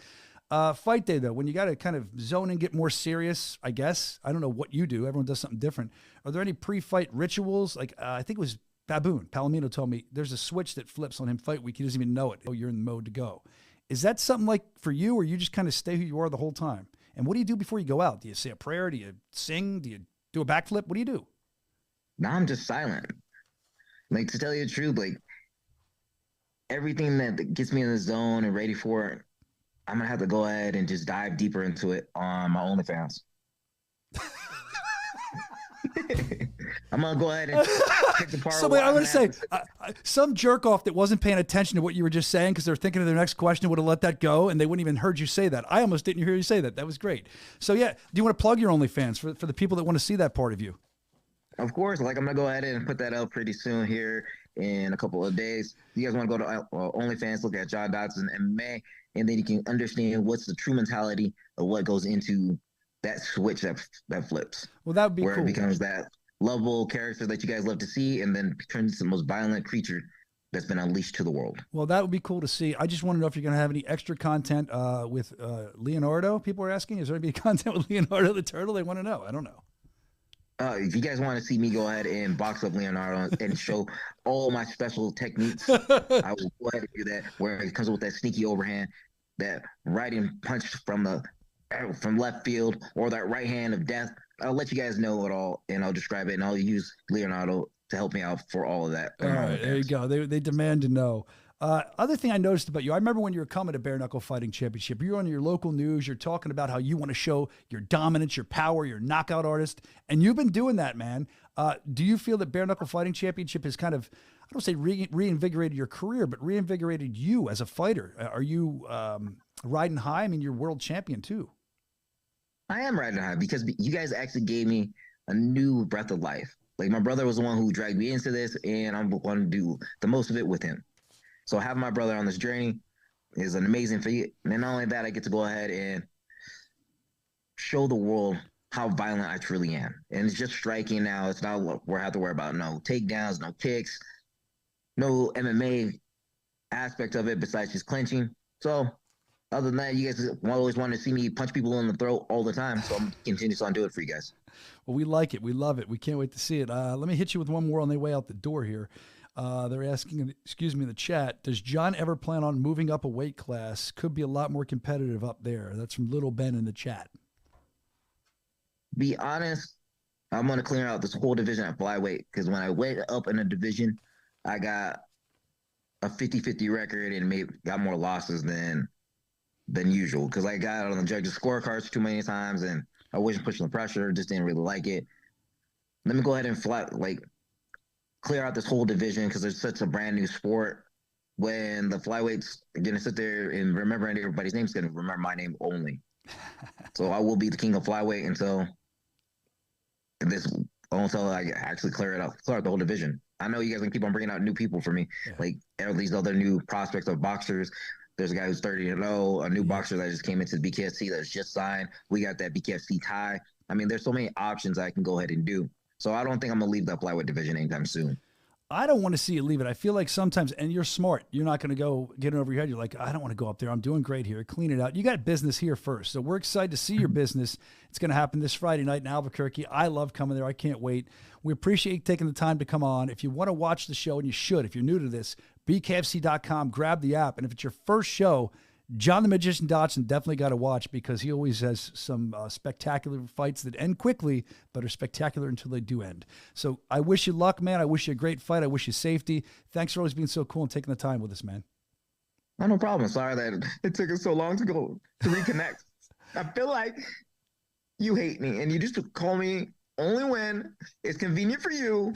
Fight day though, when you got to kind of zone and get more serious, I guess. I don't know what you do. Everyone does something different. Are there any pre-fight rituals? Like I think it was Baboon Palomino told me there's a switch that flips on him fight week. He doesn't even know it. Oh, you're in the mode to go. Is that something like for you, or you just kind of stay who you are the whole time? And what do you do before you go out? Do you say a prayer? Do you sing? Do you do a backflip? What do you do? Now I'm just silent. Like, to tell you the truth, like everything that gets me in the zone and ready for it, I'm gonna have to go ahead and just dive deeper into it on my OnlyFans. I'm gonna go ahead and pick the part. So wait, I'm gonna say some jerk off that wasn't paying attention to what you were just saying because they're thinking of their next question would have let that go and they wouldn't even heard you say that. I almost didn't hear you say that. That was great. So yeah, do you want to plug your OnlyFans for the people that want to see that part of you? Of course, like I'm gonna go ahead and put that up pretty soon here in a couple of days. If you guys want to go to OnlyFans, look at John Dodson MMA, and then you can understand what's the true mentality of what goes into that switch that flips. Well, that would be where cool. It becomes that lovable character that you guys love to see, and then turns into the most violent creature that's been unleashed to the world. Well, that would be cool to see. I just want to know if you're going to have any extra content with Leonardo. People are asking, is there going to be content with Leonardo the Turtle? They want to know. I don't know. If you guys want to see me go ahead and box up Leonardo and show all my special techniques, I will go ahead and do that, where it comes with that sneaky overhand, that right hand punch from left field, or that right hand of death. I'll let you guys know it all, and I'll describe it, and I'll use Leonardo to help me out for all of that. All right, there you go. They demand to know. Other thing I noticed about you, I remember when you were coming to Bare Knuckle Fighting Championship, you're on your local news, you're talking about how you want to show your dominance, your power, your knockout artist, and you've been doing that, man. Do you feel that Bare Knuckle Fighting Championship has kind of, I don't say reinvigorated your career, but reinvigorated you as a fighter? Are you riding high? I mean, you're world champion too. I am riding high because you guys actually gave me a new breath of life. Like, my brother was the one who dragged me into this, and I'm going to do the most of it with him. So having my brother on this journey is an amazing feat. And not only that, I get to go ahead and show the world how violent I truly am. And it's just striking now. It's not what we have to worry about. No takedowns, no kicks, no MMA aspect of it besides just clinching. So other than that, you guys always want to see me punch people in the throat all the time. So I'm continuing on doing it for you guys. Well, we like it. We love it. We can't wait to see it. Let me hit you with one more on their way out the door here. They're asking, in the chat, does John ever plan on moving up a weight class? Could be a lot more competitive up there. That's from Little Ben in the chat. Be honest, I'm going to clear out this whole division at flyweight, because when I went up in a division, I got a 50-50 record and got more losses than usual, because I got on the judges' scorecards too many times and I wasn't pushing the pressure, just didn't really like it. Let me go ahead and clear out this whole division, because it's such a brand new sport. When the flyweights are going to sit there and remember everybody's name's going to remember my name only. So I will be the king of flyweight until I actually clear out the whole division. I know you guys can keep on bringing out new people for me, like all these other new prospects of boxers. There's a guy who's 30-0, a new boxer that just came into the BKFC that's just signed. We got that BKFC tie. I mean, there's so many options I can go ahead and do. So I don't think I'm going to leave the flyweight division anytime soon. I don't want to see you leave it. I feel like sometimes, and you're smart, you're not going to go get it over your head. You're like, I don't want to go up there. I'm doing great here. Clean it out. You got business here first. So we're excited to see your business. It's going to happen this Friday night in Albuquerque. I love coming there. I can't wait. We appreciate you taking the time to come on. If you want to watch the show, and you should, if you're new to this, BKFC.com, grab the app. And if it's your first show, John the Magician Dotson definitely got to watch because he always has some spectacular fights that end quickly, but are spectacular until they do end. So I wish you luck, man. I wish you a great fight. I wish you safety. Thanks for always being so cool and taking the time with us, man. Oh, no problem. Sorry that it took us so long to reconnect. I feel like you hate me and you just call me only when it's convenient for you.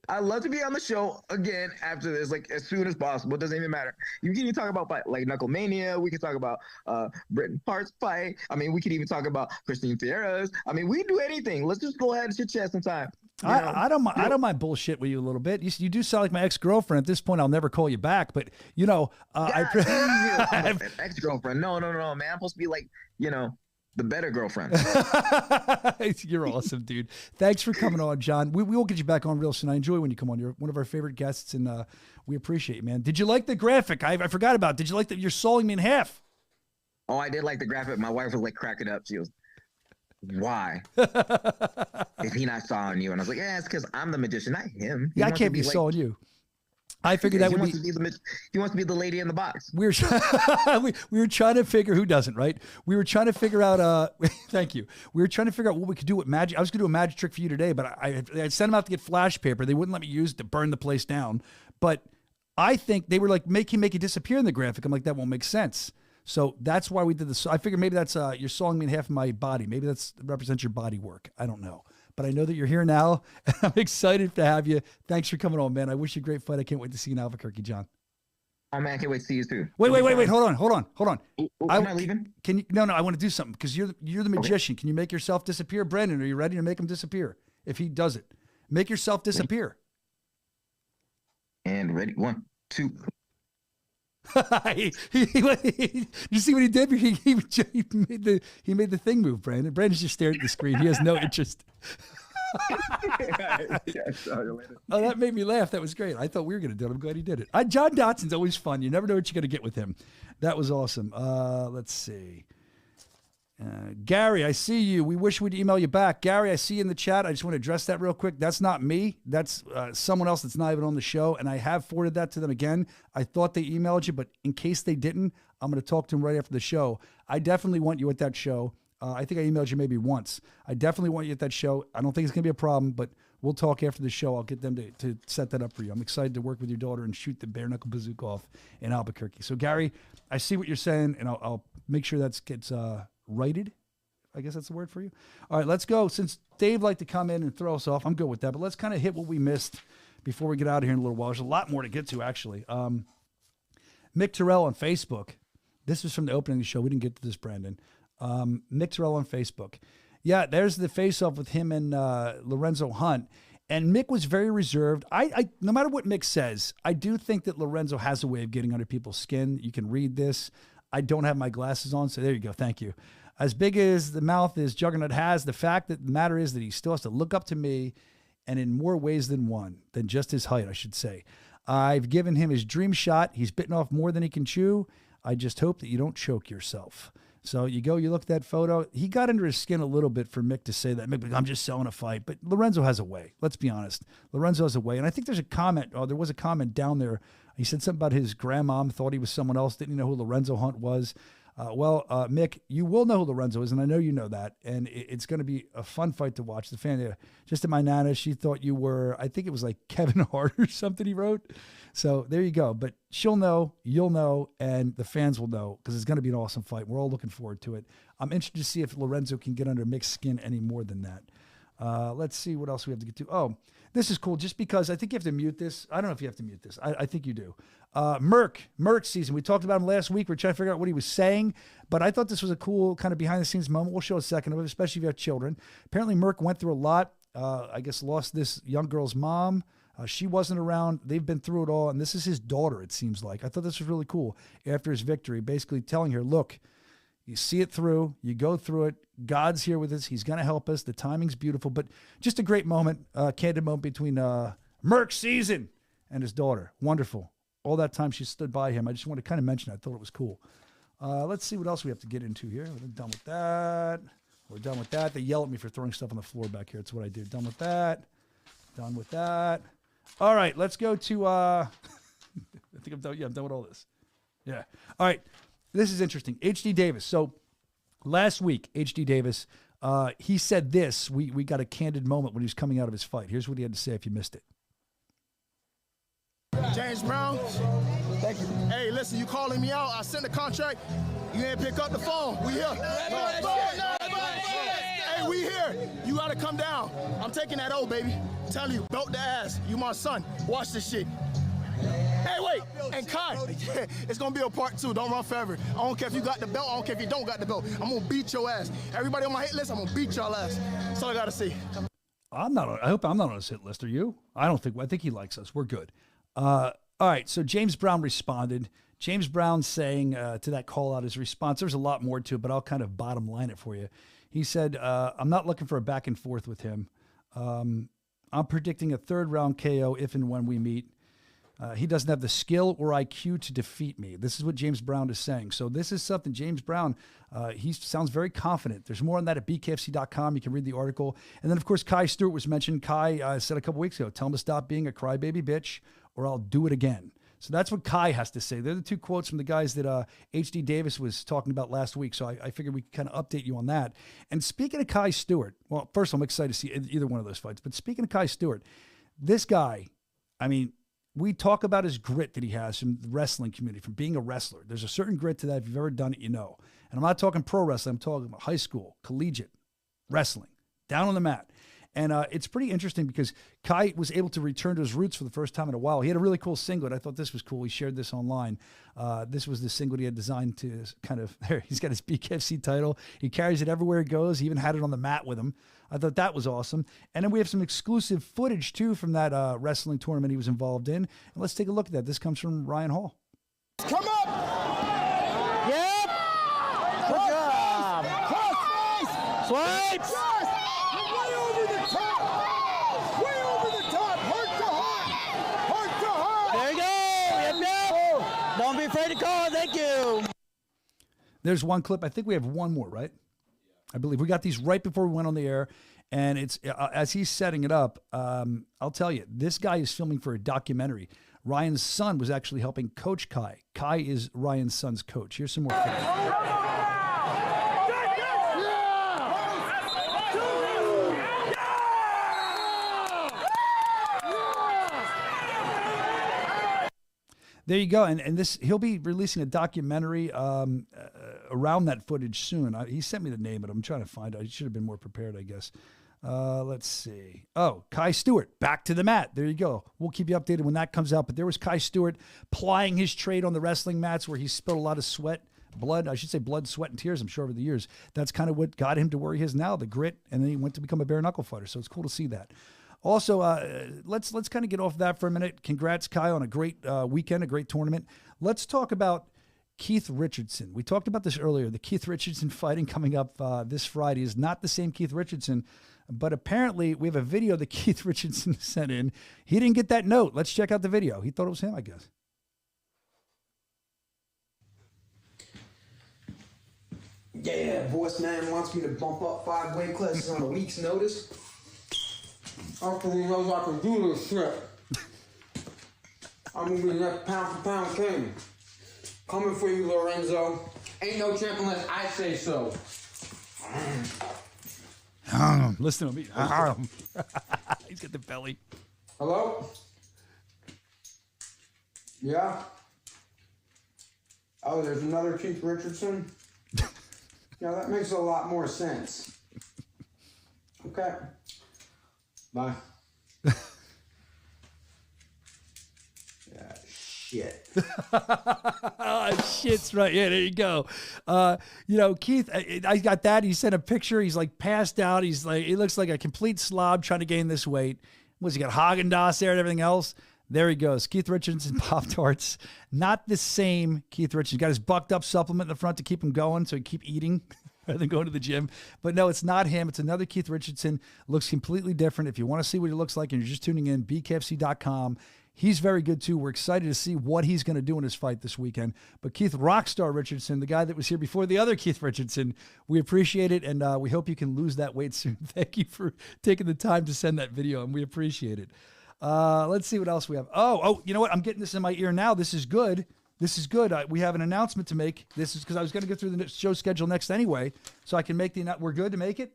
I'd love to be on the show again after this, like as soon as possible. It doesn't even matter. You can even talk about like Knuckle Mania. We can talk about Britton Hart's fight. I mean, we could even talk about Christine Fierra's. I mean, we can do anything. Let's just go ahead and chit-chat sometime. I don't mind bullshit with you a little bit. You do sound like my ex-girlfriend. At this point, I'll never call you back. But ex-girlfriend. No, man. I'm supposed to be like, the better girlfriend. You're awesome, dude. Thanks for coming on, John. We will get you back on real soon. I enjoy when you come on. You're one of our favorite guests, and we appreciate you, man. Did you like the graphic? I forgot about it. Did you like that you're sawing me in half? Oh, I did like the graphic. My wife was like cracking up. She was, why is he not sawing you? And I was like, yeah, it's because I'm the magician, not him. Yeah, I can't be sawing you. I figured that would be. He wants to be the lady in the box. We were trying to figure who doesn't, right? We were trying to figure out. Thank you. We were trying to figure out what we could do with magic. I was going to do a magic trick for you today, but I sent them out to get flash paper. They wouldn't let me use it to burn the place down. But I think they were like, make it disappear in the graphic. I'm like, that won't make sense. So that's why we did this. I figured maybe that's you're sawing me in half of my body. Maybe that represents your body work. I don't know. But I know that you're here now, and I'm excited to have you. Thanks for coming on, man. I wish you a great fight. I can't wait to see you in Albuquerque, John. Oh, man, I can't wait to see you, too. Wait. Hold on. Am I leaving? Can you? No, I want to do something because you're the magician. Okay. Can you make yourself disappear? Brandon, are you ready to make him disappear? If he does it, make yourself disappear. And ready. 1, 2. You see what he did? He made the thing move, Brandon. Brandon's just staring at the screen. He has no interest. Oh, that made me laugh. That was great. I thought we were going to do it. I'm glad he did it. John Dotson's always fun. You never know what you're going to get with him. That was awesome. Let's see. Gary, I see you. We wish we'd email you back. Gary, I see you in the chat. I just want to address that real quick. That's not me. That's someone else that's not even on the show, and I have forwarded that to them again. I thought they emailed you, but in case they didn't, I'm going to talk to them right after the show. I definitely want you at that show. I think I emailed you maybe once. I definitely want you at that show. I don't think it's going to be a problem, but we'll talk after the show. I'll get them to set that up for you. I'm excited to work with your daughter and shoot the bare knuckle bazooka off in Albuquerque. So, Gary, I see what you're saying, and I'll make sure that gets righted. I guess that's the word for you. All right, let's go. Since Dave liked to come in and throw us off, I'm good with that. But let's kind of hit what we missed before we get out of here in a little while. There's a lot more to get to, actually. Mick Terrell on Facebook. This was from the opening of the show. We didn't get to this, Brandon. Mick Terrell on Facebook. Yeah, there's the face-off with him and Lorenzo Hunt. And Mick was very reserved. I no matter what Mick says, I do think that Lorenzo has a way of getting under people's skin. You can read this. I don't have my glasses on, so there you go. Thank you. As big as the mouth is Juggernaut has, the fact that the matter is that he still has to look up to me, and in more ways than one, than just his height, I should say. I've given him his dream shot. He's bitten off more than he can chew. I just hope that you don't choke yourself. So you look at that photo. He got under his skin a little bit for Mick to say that. Mick, I'm just selling a fight. But Lorenzo has a way. Let's be honest. Lorenzo has a way. And I think there's a comment. Oh, there was a comment down there. He said something about his grandmom thought he was someone else. Didn't know who Lorenzo Hunt was. Mick, you will know who Lorenzo is, and I know you know that. And it's going to be a fun fight to watch. The fan, just at my nana, she thought you were, I think it was like Kevin Hart or something he wrote. So there you go. But she'll know, you'll know, and the fans will know because it's going to be an awesome fight. We're all looking forward to it. I'm interested to see if Lorenzo can get under Mick's skin any more than that. Let's see what else we have to get to. Oh, this is cool just because I think you have to mute this. I don't know if you have to mute this. I think you do. Merc season. We talked about him last week. We're trying to figure out what he was saying, but I thought this was a cool kind of behind the scenes moment. We'll show a second of it, especially if you have children. Apparently Merc went through a lot. I guess lost this young girl's mom. She wasn't around. They've been through it all, and this is his daughter, it seems like. I thought this was really cool after his victory, basically telling her, look, you see it through, you go through it, God's here with us, he's going to help us, the timing's beautiful, but just a great moment, candid moment between Merc Season and his daughter. Wonderful. All that time she stood by him. I just want to kind of mention it. I thought it was cool. Let's see what else we have to get into here. We're done with that. We're done with that. They yell at me for throwing stuff on the floor back here. That's what I do. Done with that. Done with that. All right, let's go to, I think I'm done. Yeah, I'm done with all this. Yeah. All right. This is interesting. H.D. Davis. So last week, H.D. Davis, he said this. We got a candid moment when he was coming out of his fight. Here's what he had to say if you missed it. James Brown. Thank you. Hey, listen, you calling me out. I sent the contract. You didn't pick up the phone. We here. Hey, we here. You got to come down. I'm taking that O, baby. Tell you, belt the ass. You my son. Watch this shit. Hey, wait, and Kai, it's going to be a part 2. Don't run forever. I don't care if you got the belt. I don't care if you don't got the belt. I'm going to beat your ass. Everybody on my hit list, I'm going to beat y'all ass. That's all I got to say. I hope I'm not on his hit list. Are you? I think he likes us. We're good. All right, so James Brown responded. James Brown saying to that call out, his response, there's a lot more to it, but I'll kind of bottom line it for you. He said, I'm not looking for a back and forth with him. I'm predicting a 3rd round KO if and when we meet. He doesn't have the skill or IQ to defeat me. This is what James Brown is saying. So this is something James Brown, he sounds very confident. There's more on that at bkfc.com. You can read the article. And then, of course, Kai Stewart was mentioned. Kai said a couple weeks ago, tell him to stop being a crybaby bitch or I'll do it again. So that's what Kai has to say. They're the 2 quotes from the guys that H.D. Davis was talking about last week. So I figured we could kind of update you on that. And speaking of Kai Stewart, well, first I'm excited to see either one of those fights. But speaking of Kai Stewart, this guy, I mean, we talk about his grit that he has from the wrestling community, from being a wrestler. There's a certain grit to that. If you've ever done it, you know. And I'm not talking pro wrestling. I'm talking about high school, collegiate wrestling, down on the mat. And it's pretty interesting because Kai was able to return to his roots for the first time in a while. He had a really cool singlet. I thought this was cool. He shared this online. This was the singlet he had designed to kind of, there, he's got his BKFC title. He carries it everywhere he goes. He even had it on the mat with him. I thought that was awesome. And then we have some exclusive footage, too, from that wrestling tournament he was involved in. And let's take a look at that. This comes from Ryan Hall. Come up. Yep. Good job. Swipes. Way over the top. Way over the top. Heart to heart. Heart to heart. There you go. Yep. Don't be afraid to call. Thank you. There's one clip. I think we have one more, right? I believe we got these right before we went on the air, and it's as he's setting it up. I'll tell you, this guy is filming for a documentary. Ryan's son was actually helping coach Kai. Kai is Ryan's son's coach. Here's some more footage. There you go, and this he'll be releasing a documentary around that footage soon. He sent me the name of it. I'm trying to find it. I should have been more prepared, I guess. Let's see. Oh, Kai Stewart, back to the mat. There you go. We'll keep you updated when that comes out. But there was Kai Stewart plying his trade on the wrestling mats where he spilled a lot of blood, sweat, and tears, I'm sure, over the years. That's kind of what got him to where he is now, the grit, and then he went to become a bare knuckle fighter. So it's cool to see that. Also, let's kind of get off that for a minute. Congrats, Kai, on a great weekend, a great tournament. Let's talk about Keith Richardson. We talked about this earlier. The Keith Richardson fighting coming up this Friday is not the same Keith Richardson, but apparently we have a video that Keith Richardson sent in. He didn't get that note. Let's check out the video. He thought it was him, I guess. Yeah, voice man wants me to bump up 5 weight classes on a week's notice. After he knows I can do this shit. I'm gonna be the next pound for pound king. Coming for you, Lorenzo. Ain't no champ unless I say so. Listen to me. He's got the belly. Hello? Yeah? Oh, there's another Keith Richardson? Yeah, that makes a lot more sense. Okay. Bye. Yeah, shit. Shit's right. Yeah, there you go. Keith, I got that. He sent a picture. He's like passed out. He's like, he looks like a complete slob trying to gain this weight. Was he got Haagen-Dazs there and everything else? There he goes. Keith Richardson Pop-Tarts. Not the same Keith Richardson. Got his bucked up supplement in the front to keep him going so he keep eating rather than going to the gym. But no, it's not him. It's another Keith Richardson. Looks completely different. If you want to see what he looks like and you're just tuning in, BKFC.com. He's very good, too. We're excited to see what he's going to do in his fight this weekend. But Keith Rockstar Richardson, the guy that was here before the other Keith Richardson, we appreciate it, and we hope you can lose that weight soon. Thank you for taking the time to send that video, and we appreciate it. Let's see what else we have. Oh, you know what? I'm getting this in my ear now. This is good. This is good. We have an announcement to make. This is because I was going to go through the show schedule next anyway, so I can make the – we're good to make it?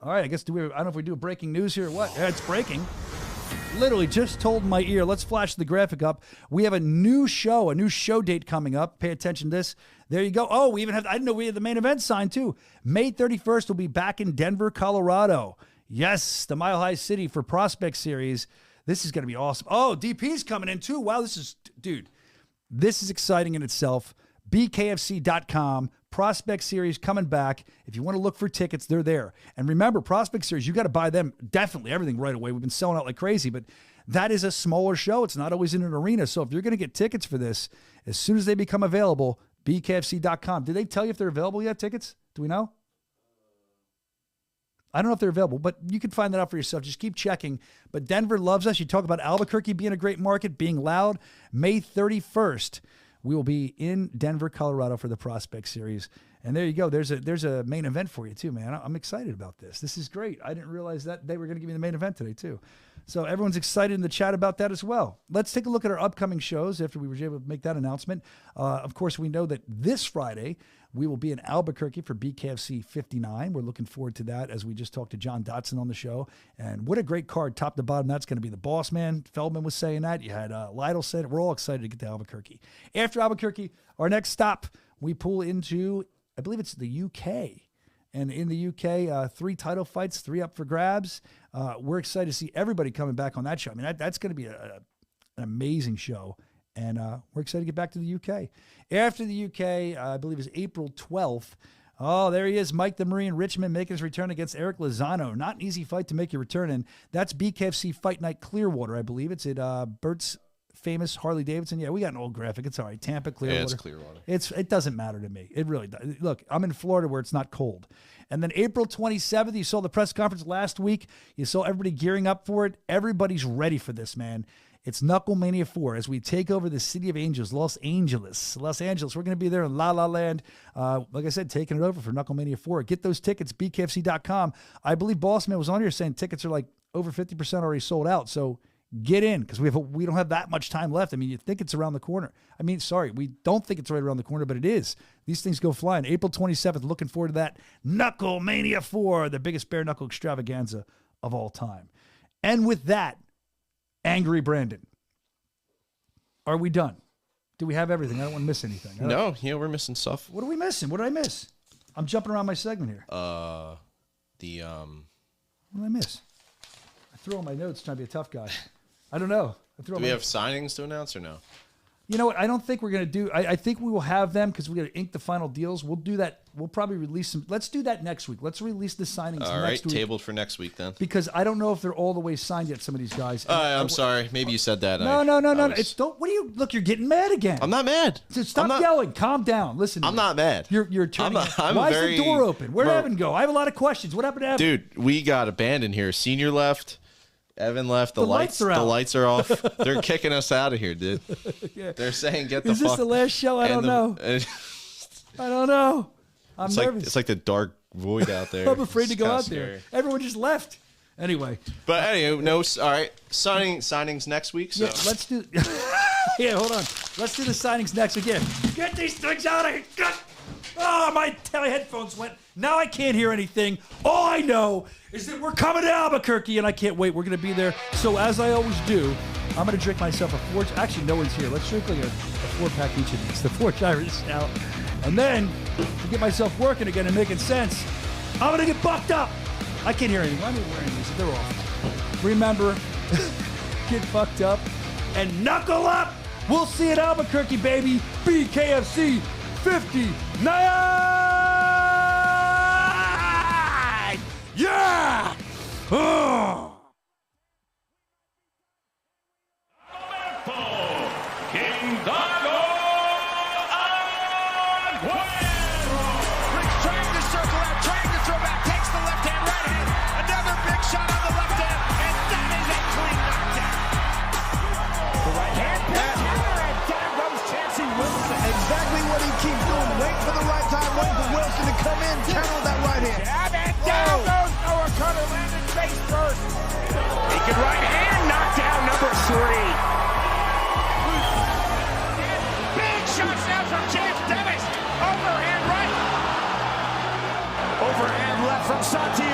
All right, I guess I don't know if we do a breaking news here or what. Yeah, it's breaking. Literally just told my ear. Let's flash the graphic up. We have a new show date coming up. Pay attention to this. There you go. Oh, we even have, I didn't know we had the main event signed too. May 31st, we'll be back in Denver, Colorado. Yes, the Mile High City for Prospect Series. This is going to be awesome. Oh, DP's coming in too. Wow, this is exciting in itself. BKFC.com. Prospect Series coming back. If you want to look for tickets, they're there. And remember, Prospect Series, you got to buy them definitely everything right away. We've been selling out like crazy, but that is a smaller show. It's not always in an arena. So if you're going to get tickets for this, as soon as they become available, BKFC.com. Did they tell you if they're available yet, tickets? Do we know? I don't know if they're available, but you can find that out for yourself. Just keep checking. But Denver loves us. You talk about Albuquerque being a great market, being loud. May 31st. We will be in Denver, Colorado for the Prospect Series. And there you go. There's a main event for you too, man. I'm excited about this. This is great. I didn't realize that they were going to give me the main event today too. So everyone's excited in the chat about that as well. Let's take a look at our upcoming shows after we were able to make that announcement. Of course, we know that this Friday we will be in Albuquerque for BKFC 59. We're looking forward to that as we just talked to John Dotson on the show. And what a great card, top to bottom. That's going to be the boss man. Feldman was saying that. You had Lytle said it. We're all excited to get to Albuquerque. After Albuquerque, our next stop, we pull into, I believe it's the UK. And in the UK, 3 title fights, 3 up for grabs. We're excited to see everybody coming back on that show. I mean, that's going to be an amazing show. And we're excited to get back to the UK. After the UK, I believe is April 12th. Oh, there he is, Mike the Marine Richmond making his return against Eric Lozano. Not an easy fight to make your return in. That's BKFC Fight Night Clearwater, I believe. It's at Bert's famous Harley Davidson. Yeah, we got an old graphic. It's all right. Tampa, Clearwater. Yeah, it's Clearwater. It doesn't matter to me. It really does. Look, I'm in Florida where it's not cold. And then April 27th, you saw the press conference last week. You saw everybody gearing up for it. Everybody's ready for this, man. It's Knuckle Mania 4 as we take over the city of angels, Los Angeles. We're going to be there in La La Land. Like I said, taking it over for Knuckle Mania 4. Get those tickets, BKFC.com. I believe Bossman was on here saying tickets are like over 50% already sold out. So get in because we don't have that much time left. I mean, you think it's around the corner. I mean, sorry, we don't think it's right around the corner, but it is. These things go flying. April 27th, looking forward to that. Knuckle Mania 4, the biggest bare knuckle extravaganza of all time. And with that, Angry Brandon. Are we done? Do we have everything? I don't want to miss anything. No, we're missing stuff. What are we missing? What did I miss? I'm jumping around my segment here. What did I miss? I threw all my notes trying to be a tough guy. I don't know. Do we have signings to announce or no? You know what? I don't think we're going to do. I think we will have them because we're going to ink the final deals. We'll do that. We'll probably release some. Let's do that next week. Let's release the signings all next week. Tabled for next week then. Because I don't know if they're all the way signed yet, some of these guys. I'm sorry. Maybe you said that. No. It's don't. What do you look? You're getting mad again. I'm not mad. So stop yelling. Calm down. Listen. I'm not mad. You're turning. Why is the door open? Where'd Evan go? I have a lot of questions. What happened to Evan? Dude, we got abandoned here. Senior left. Evan left. The lights are out. The lights are off. They're kicking us out of here, dude. Yeah. They're saying get the fuck. Is this the last show? I don't know. I don't know. I'm nervous. It's like the dark void out there. I'm afraid to go out there. Everyone just left. Anyway. But anyway, all right. Signings next week. So. Yeah, let's do. Yeah, hold on. Let's do the signings next week. Yeah. Get these things out of here. Oh, my headphones went. Now I can't hear anything. All I know is that we're coming to Albuquerque, and I can't wait. We're going to be there. So as I always do, I'm going to drink myself a Forge. Actually, no one's here. Let's drink like a 4-pack each of these. The Forge Irish Stout. And then, to get myself working again and making sense, I'm going to get bucked up. I can't hear anything. I'm wearing these. They're off. Remember, get fucked up and knuckle up. We'll see you at Albuquerque, baby. BKFC 59. Yeah! Oh! Rick's trying to circle out, trying to throw back, takes the left hand, right hand. Another big shot on the left hand, and that is a clean knockdown. The right hand, and down goes Chancey Wilson. Exactly what he keeps doing. Wait for the right time, wait for Wilson to come in, turn on that right hand. Jab and down goes Noah Cutter, landed face first. Naked right hand, knockdown number 3. Big shots now from James Dennis. Overhand right. Overhand left from Santiago.